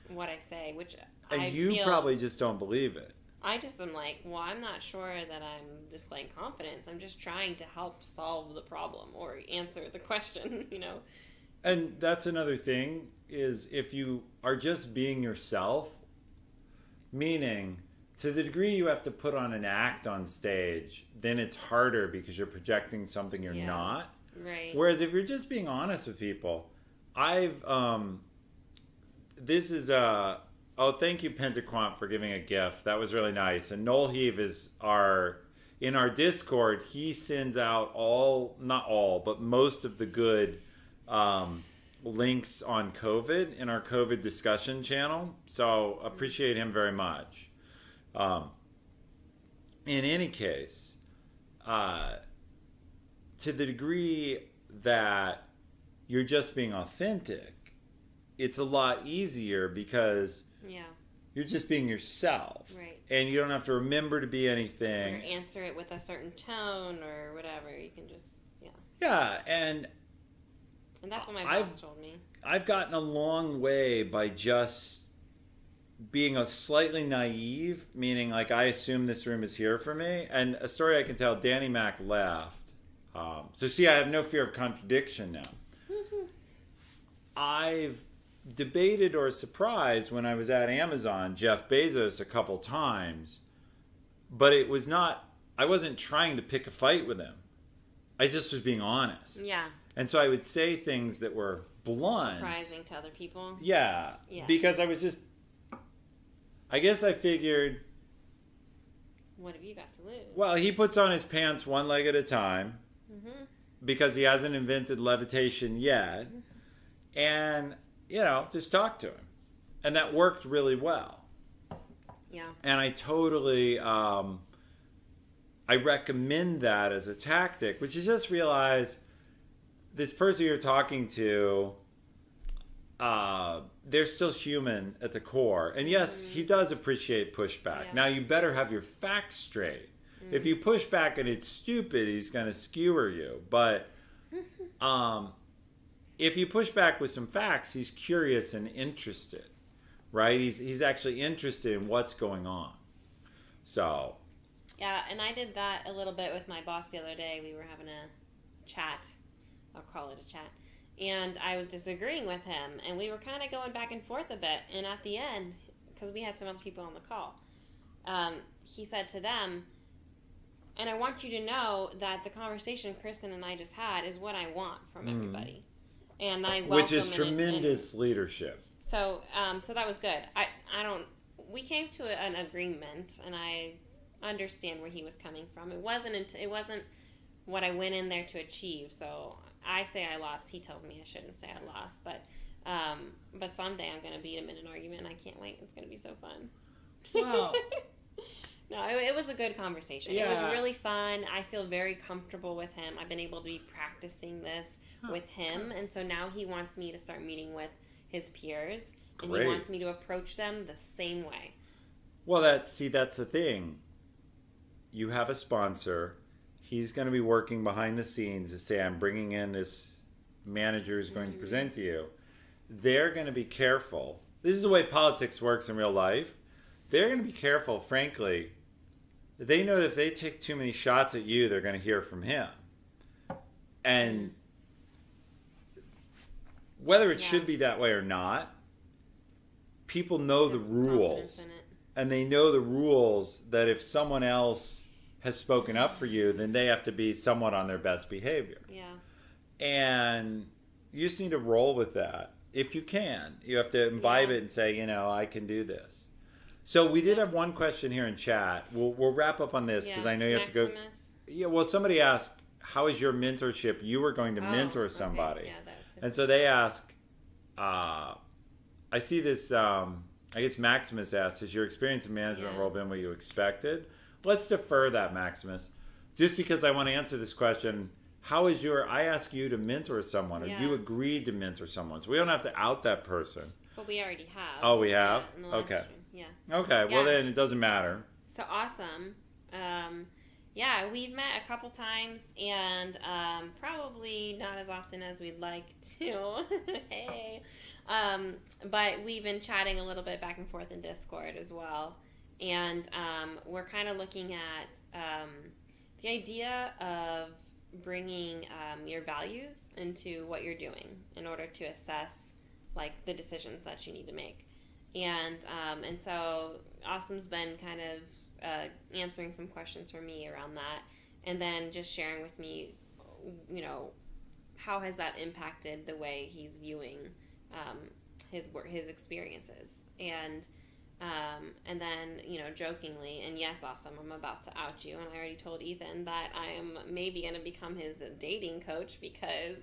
what I say, which
and you probably just don't believe it.
I just am like, well, I'm not sure that I'm displaying confidence. I'm just trying to help solve the problem or answer the question, you know.
And that's another thing, is if you are just being yourself, meaning to the degree you have to put on an act on stage, then it's harder because you're projecting something you're not.
Right.
Whereas if you're just being honest with people, thank you, Pentaquant, for giving a gift. That was really nice. And Noel Heave is in our Discord, he sends out not all, but most of the good links on COVID in our COVID discussion channel. So appreciate him very much. In any case, to the degree that you're just being authentic, it's a lot easier because you're just being yourself.
Right.
And you don't have to remember to be anything.
Or answer it with a certain tone or whatever. You can just,
Yeah, and
that's what my boss told me.
I've gotten a long way by just being a slightly naive, meaning like I assume this room is here for me. And a story I can tell, Danny Mac left. So see, I have no fear of contradiction now. I've debated or surprised when I was at Amazon Jeff Bezos a couple times, but it was not, I wasn't trying to pick a fight with him. I just was being honest.
Yeah.
And so I would say things that were blunt.
Surprising to other people.
Yeah. Because I was just, I guess I figured,
what have you got to lose?
Well, he puts on his pants one leg at a time because he hasn't invented levitation yet. And, just talk to him. And that worked really well.
Yeah.
And I totally, I recommend that as a tactic, which you just realize this person you're talking to, they're still human at the core. And yes, he does appreciate pushback. Yeah. Now, you better have your facts straight. If you push back and it's stupid, he's going to skewer you. But if you push back with some facts, he's curious and interested, right? He's actually interested in what's going on. So.
Yeah, and I did that a little bit with my boss the other day. We were having a chat. I'll call it a chat. And I was disagreeing with him, and we were kind of going back and forth a bit. And at the end, because we had some other people on the call, he said to them, and I want you to know that the conversation Kristin and I just had is what I want from everybody. And I welcome
which is tremendous leadership.
So, so that was good. We came to an agreement, and I understand where he was coming from. It wasn't what I went in there to achieve. So I say I lost. He tells me I shouldn't say I lost. But someday I'm going to beat him in an argument, and I can't wait. It's going to be so fun.
Wow.
No, it was a good conversation.
Yeah.
It was really fun. I feel very comfortable with him. I've been able to be practicing this with him. And so now he wants me to start meeting with his peers. And he wants me to approach them the same way.
Well, that's the thing. You have a sponsor. He's going to be working behind the scenes to say, I'm bringing in this manager who's going to present to you. They're going to be careful. This is the way politics works in real life. They're going to be careful, frankly. They know that if they take too many shots at you, they're going to hear from him. And whether it should be that way or not, people know the rules. And they know the rules that if someone else has spoken up for you, then they have to be somewhat on their best behavior.
Yeah.
And you just need to roll with that. If you can. You have to imbibe it and say, I can do this. So we did have one question here in chat. We'll wrap up on this because I know you have to go. Yeah, well, somebody asked, how is your mentorship? You were going to mentor somebody.
Okay. Yeah,
and so they ask, I see this I guess Maximus asks, has your experience in management
Yeah.
role been what you expected? Let's defer that, Maximus. Just because I want to answer this question, how is your, I ask you to mentor someone, or
Yeah.
you agreed to mentor someone. So we don't have to out that person.
But we already have.
Oh, we have?
In the last
Okay.
stream. Yeah.
Okay, well
Yeah.
then it doesn't matter.
So awesome. Yeah, we've met a couple times, and probably not as often as we'd like to. Hey. But we've been chatting a little bit back and forth in Discord as well. And we're kind of looking at the idea of bringing your values into what you're doing in order to assess like the decisions that you need to make. And so Awesome's been kind of answering some questions for me around that, and then just sharing with me, how has that impacted the way he's viewing his experiences, and then jokingly, and yes, Awesome, I'm about to out you, and I already told Ethan that I am maybe going to become his dating coach because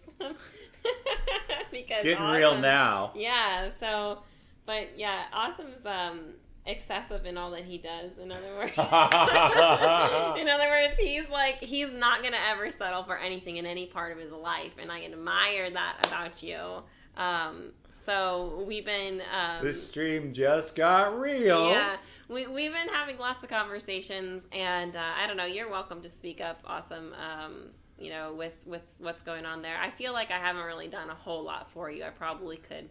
It's getting real now.
Yeah. So, but yeah, Awesome's excessive in all that he does. In other words, he's not going to ever settle for anything in any part of his life, and I admire that about you. So we've been
This stream just got real.
Yeah, we've been having lots of conversations, and I don't know. You're welcome to speak up, Awesome. With what's going on there, I feel like I haven't really done a whole lot for you. I probably could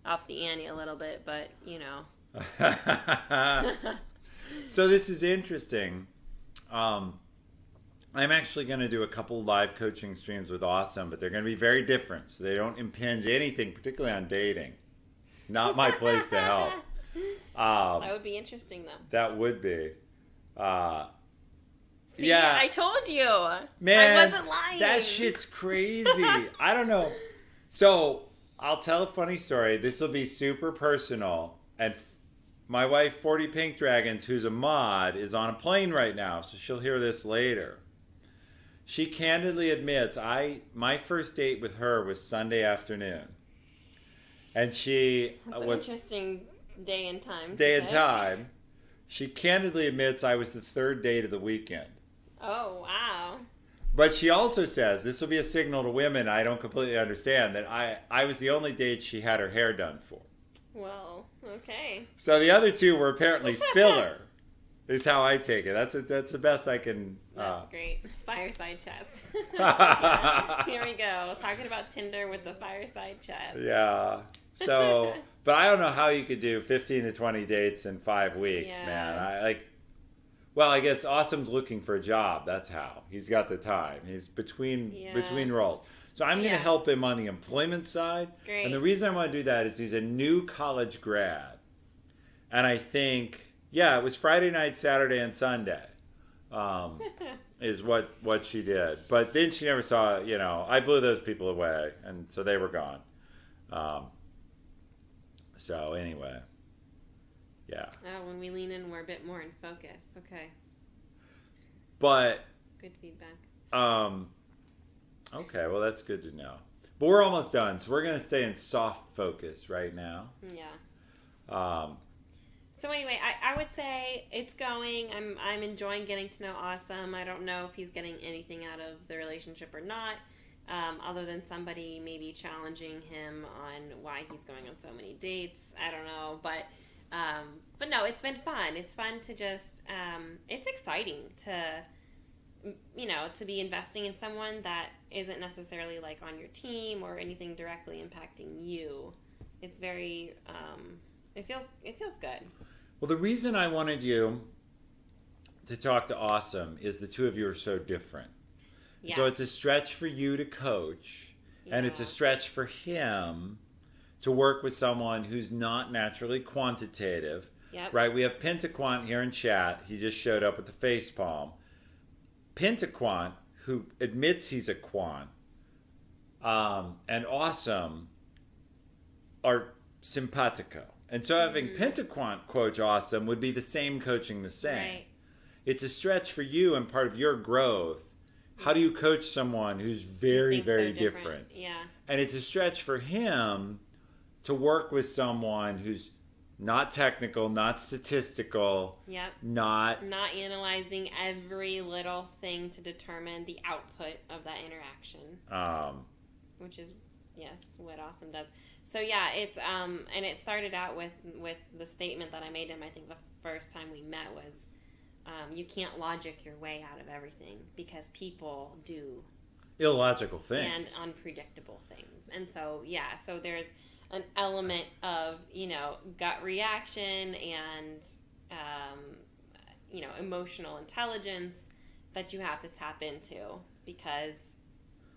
up the ante a little bit, but
So this is interesting. I'm actually going to do a couple live coaching streams with Awesome, but they're going to be very different, so they don't impinge anything, particularly on dating. Not my place to help.
That would be interesting, though.
That would be.
See,
yeah,
I told you.
Man,
I wasn't lying.
That shit's crazy. I don't know. So I'll tell a funny story. This will be super personal. And my wife, 40 Pink Dragons, who's a mod, is on a plane right now, so she'll hear this later. She candidly admits, my first date with her was Sunday afternoon. And
That's
was
an interesting day and time.
day and time. She candidly admits I was the third date of the weekend.
Oh, wow.
But she also says, this will be a signal to women I don't completely understand, that I was the only date she had her hair done for.
Well, okay.
So the other two were apparently filler, is how I take it. That's the best I can...
That's great. Fireside chats. Yeah. Here we go. Talking about Tinder with the fireside chat.
Yeah. So, but I don't know how you could do 15 to 20 dates in 5 weeks,
Yeah.
man. I guess Awesome's looking for a job. That's how. He's got the time. He's between roles. So I'm going to help him on the employment side.
Great.
And the reason I want to do that is he's a new college grad. And I think, it was Friday night, Saturday, and Sunday is what she did. But then she never saw, I blew those people away. And so they were gone. So anyway. Yeah.
Oh, when we lean in, we're a bit more in focus. Okay.
But
good feedback.
Okay, well that's good to know. But we're almost done, so we're gonna stay in soft focus right now.
Yeah. So anyway, I would say it's going. I'm enjoying getting to know Awesome. I don't know if he's getting anything out of the relationship or not, other than somebody maybe challenging him on why he's going on so many dates. I don't know, but no, it's been fun. It's fun to just, it's exciting to be investing in someone that isn't necessarily like on your team or anything directly impacting you. It's very, it feels good.
Well, the reason I wanted you to talk to Awesome is the two of you are so different. Yeah. So it's a stretch for you to coach, and it's a stretch for him to work with someone who's not naturally quantitative.
Yep.
Right? We have Pentaquant here in chat. He just showed up with the face palm. Pentaquant, who admits he's a quant, and Awesome are simpatico. And so having Pentaquant coach Awesome would be the same coaching the same.
Right.
It's a stretch for you and part of your growth. How do you coach someone who's very, very
so
different?
Yeah.
And it's a stretch for him to work with someone who's not technical, not statistical.
Yep.
Not
analyzing every little thing to determine the output of that interaction. Which is, yes, what Awesome does. So yeah, it's and it started out with the statement that I made him. I think the first time we met was, you can't logic your way out of everything because people do
illogical things
and unpredictable things. And so so there's an element of, gut reaction and, emotional intelligence that you have to tap into, because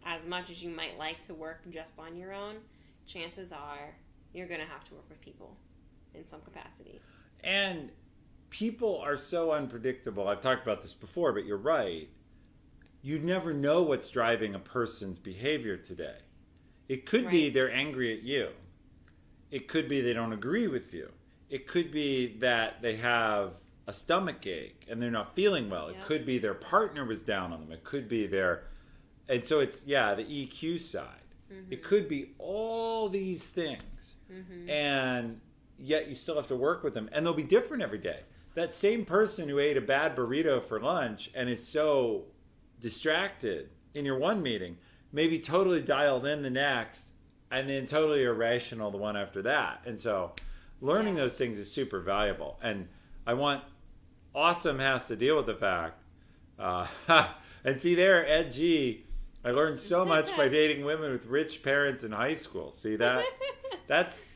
as much as you might like to work just on your own, chances are you're going to have to work with people in some capacity.
And people are so unpredictable. I've talked about this before, but you're right. You never know what's driving a person's behavior today. It could be they're angry at you. It could be they don't agree with you. It could be that they have a stomach ache and they're not feeling well. It could be their partner was down on them. It could be and so it's, the EQ side. Mm-hmm. It could be all these things. Mm-hmm. And yet you still have to work with them. And they'll be different every day. That same person who ate a bad burrito for lunch and is so distracted in your one meeting may be totally dialed in the next, and then totally irrational the one after that. And so learning those things is super valuable. And Awesome has to deal with the fact, and see there, Ed G, I learned so much by dating women with rich parents in high school. See that? That's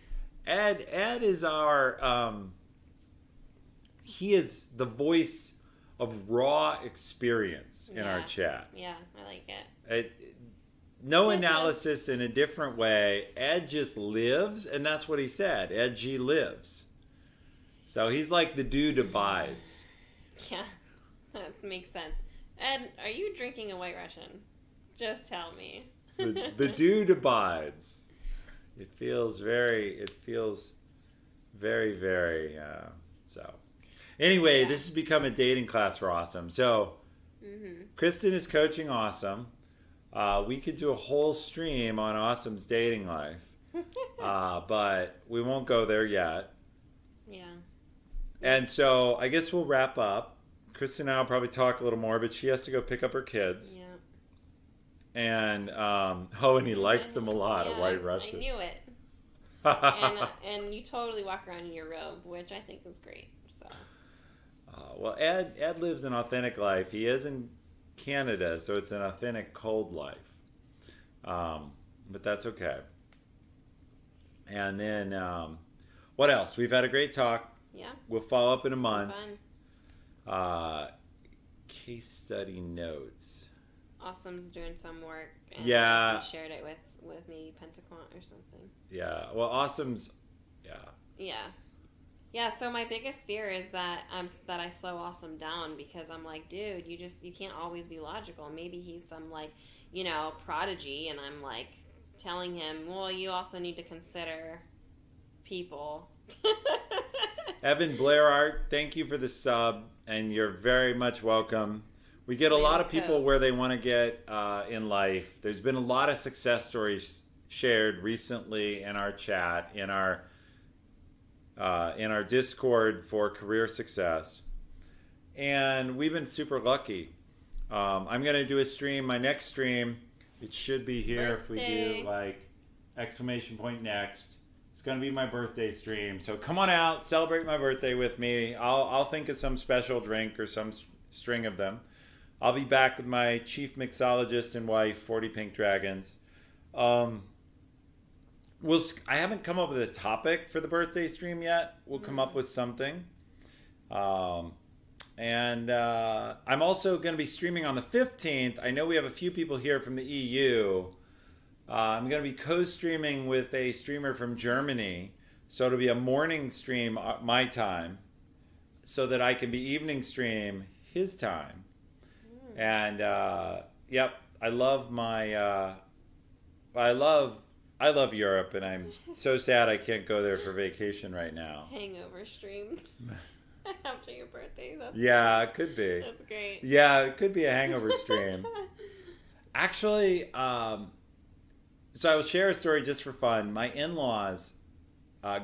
Ed. Ed is our, he is the voice of raw experience in our chat.
Yeah, I like it.
No analysis in a different way. Ed just lives, and that's what he said. Ed G lives. So he's like the dude abides.
Yeah, that makes sense. Ed, are you drinking a White Russian? Just tell me.
The dude abides. It feels very, very, so. Anyway, this has become a dating class for Awesome. So, Kristin is coaching Awesome. We could do a whole stream on Awesome's dating life, but we won't go there yet.
Yeah.
And so I guess we'll wrap up. Kristin and I will probably talk a little more, but she has to go pick up her kids.
Yeah.
And, and he likes them a lot, a White Russian.
I knew it. and you totally walk around in your robe, which I think is great. So.
Well, Ed lives an authentic life. He is in Canada, so it's an authentic cold life, but that's okay. And then what else? We've had a great talk. We'll follow up in a month. Case study notes.
Awesome's doing some work, and he shared it with me, Pentaquant or something.
Well, Awesome's
so my biggest fear is that I slow Awesome down, because I'm like, dude, you can't always be logical. Maybe he's some prodigy, and I'm like telling him, well, you also need to consider people.
Evan Blairart, thank you for the sub, and you're very much welcome. We get a lot of people where they want to get in life. There's been a lot of success stories shared recently in our chat, in our Discord for career success, and we've been super lucky. I'm going to do a stream, my next stream. It should be here if we do exclamation point next. It's going to be my birthday stream. So come on out, celebrate my birthday with me. I'll think of some special drink or some string of them. I'll be back with my chief mixologist and wife, 40 Pink Dragons. I haven't come up with a topic for the birthday stream yet. We'll come up with something. And I'm also going to be streaming on the 15th. I know we have a few people here from the EU. I'm going to be co-streaming with a streamer from Germany. So it'll be a morning stream, my time, so that I can be evening stream his time. And, I love I love Europe, and I'm so sad I can't go there for vacation right now.
Hangover stream after your birthday.
It could be.
That's great.
Yeah, it could be a hangover stream. Actually, so I will share a story just for fun. My in-laws,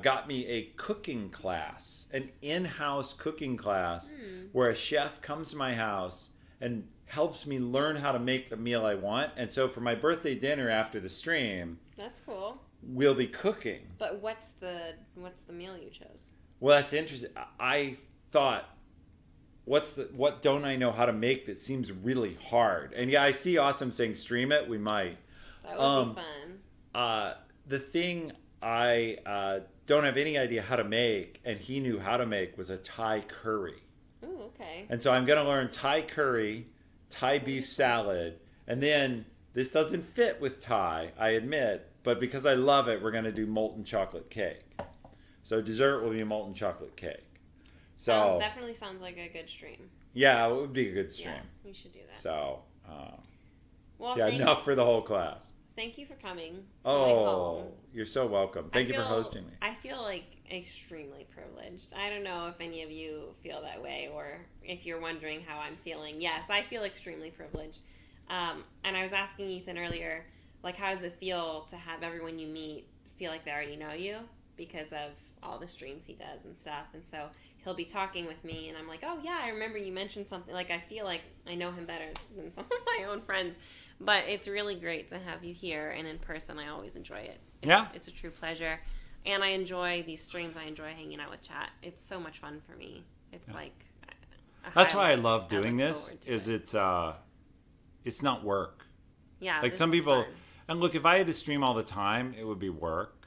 got me a cooking class, an in-house cooking class, where a chef comes to my house and helps me learn how to make the meal I want. And so for my birthday dinner after the stream,
that's cool.
We'll be cooking.
But what's the meal you chose?
Well, that's interesting. I thought, what don't I know how to make that seems really hard? And yeah, I see Awesome saying stream it. We might.
That would be fun.
The thing I don't have any idea how to make, and he knew how to make, was a Thai curry.
Ooh, okay.
And so I'm going to learn Thai curry, Thai beef salad, and then this doesn't fit with Thai, I admit, but because I love it, we're going to do molten chocolate cake. So dessert will be a molten chocolate cake. So
definitely sounds like a good stream.
Yeah, it would be a good stream.
Yeah, we should do that.
So,
well,
yeah, enough for the whole class.
Thank you for coming to my home.
You're so welcome. Thank you for hosting me.
I feel like extremely privileged. I don't know if any of you feel that way or if you're wondering how I'm feeling. Yes, I feel extremely privileged. And I was asking Ethan earlier, like, how does it feel to have everyone you meet feel like they already know you because of all the streams he does and stuff? And so he'll be talking with me and I'm like, oh yeah, I remember you mentioned something. Like, I feel like I know him better than some of my own friends. But it's really great to have you here, and in person, I always enjoy it. It's a true pleasure. And I enjoy these streams. I enjoy hanging out with chat. It's so much fun for me. It's like...
That's why I love doing this, is it's not work.
Yeah,
like some people... And look, if I had to stream all the time, it would be work.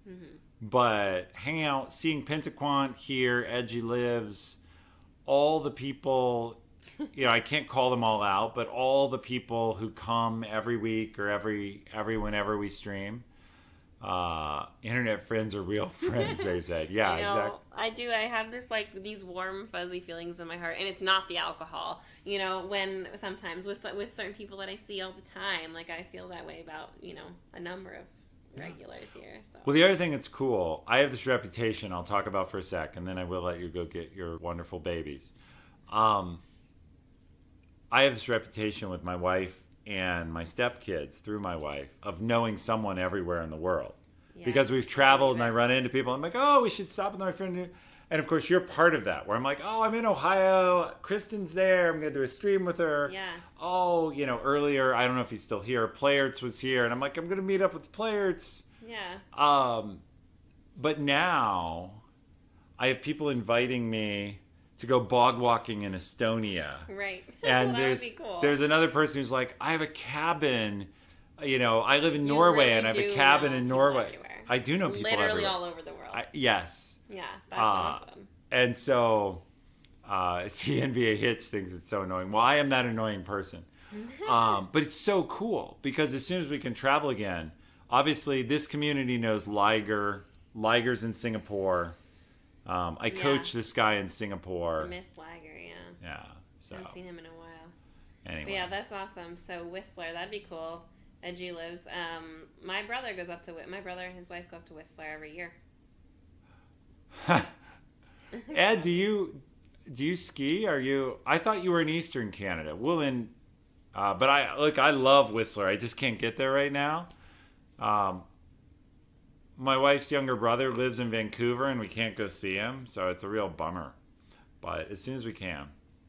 Mm-hmm. But hanging out, seeing Pentaquant here, Edgy Lives, all the people... I can't call them all out, but all the people who come every week or every whenever we stream, internet friends are real friends, they said. Yeah, exactly.
I do. I have these warm, fuzzy feelings in my heart, and it's not the alcohol. When sometimes with certain people that I see all the time, like I feel that way about a number of regulars here. So.
Well, the other thing that's cool, I have this reputation I'll talk about for a sec, and then I will let you go get your wonderful babies. I have this reputation with my wife and my stepkids through my wife of knowing someone everywhere in the world. Yeah, because we've traveled and I run into people. I'm like, oh, we should stop with my friend. And of course, you're part of that where I'm like, oh, I'm in Ohio. Kristin's there. I'm going to do a stream with her.
Yeah.
Oh, earlier, I don't know if he's still here. Playerts was here. And I'm like, I'm going to meet up with Playerts.
Yeah.
But now I have people inviting me to go bog walking in Estonia.
Right.
And
that would be cool.
There's another person who's like, I have a cabin. I live in Norway and I have a cabin in Norway.
Everywhere.
I do know people
literally
everywhere.
All over the world.
Yes.
Yeah, that's awesome.
And so, NBA Hitch thinks it's so annoying. Well, I am that annoying person. But it's so cool because as soon as we can travel again, obviously this community knows Liger. Liger's in Singapore. I coach this guy in Singapore.
Miss Lager, yeah.
Yeah. So.
I haven't seen him in a while.
Anyway.
But yeah, that's awesome. So Whistler, that'd be cool. Edgy Lives. My brother and his wife go up to Whistler every year.
Ed, do you ski? I thought you were in Eastern Canada. But I love Whistler. I just can't get there right now. My wife's younger brother lives in Vancouver, and we can't go see him, so it's a real bummer. But as soon as we can.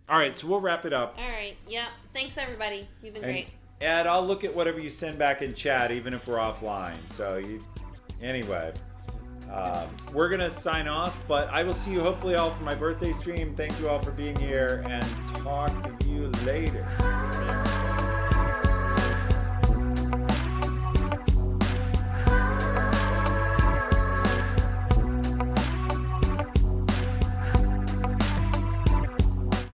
All right, so we'll wrap it up.
All right, yeah. Thanks, everybody. You've been great.
Ed, I'll look at whatever you send back in chat, even if we're offline. Anyway, we're going to sign off, but I will see you hopefully all for my birthday stream. Thank you all for being here, and talk to you later.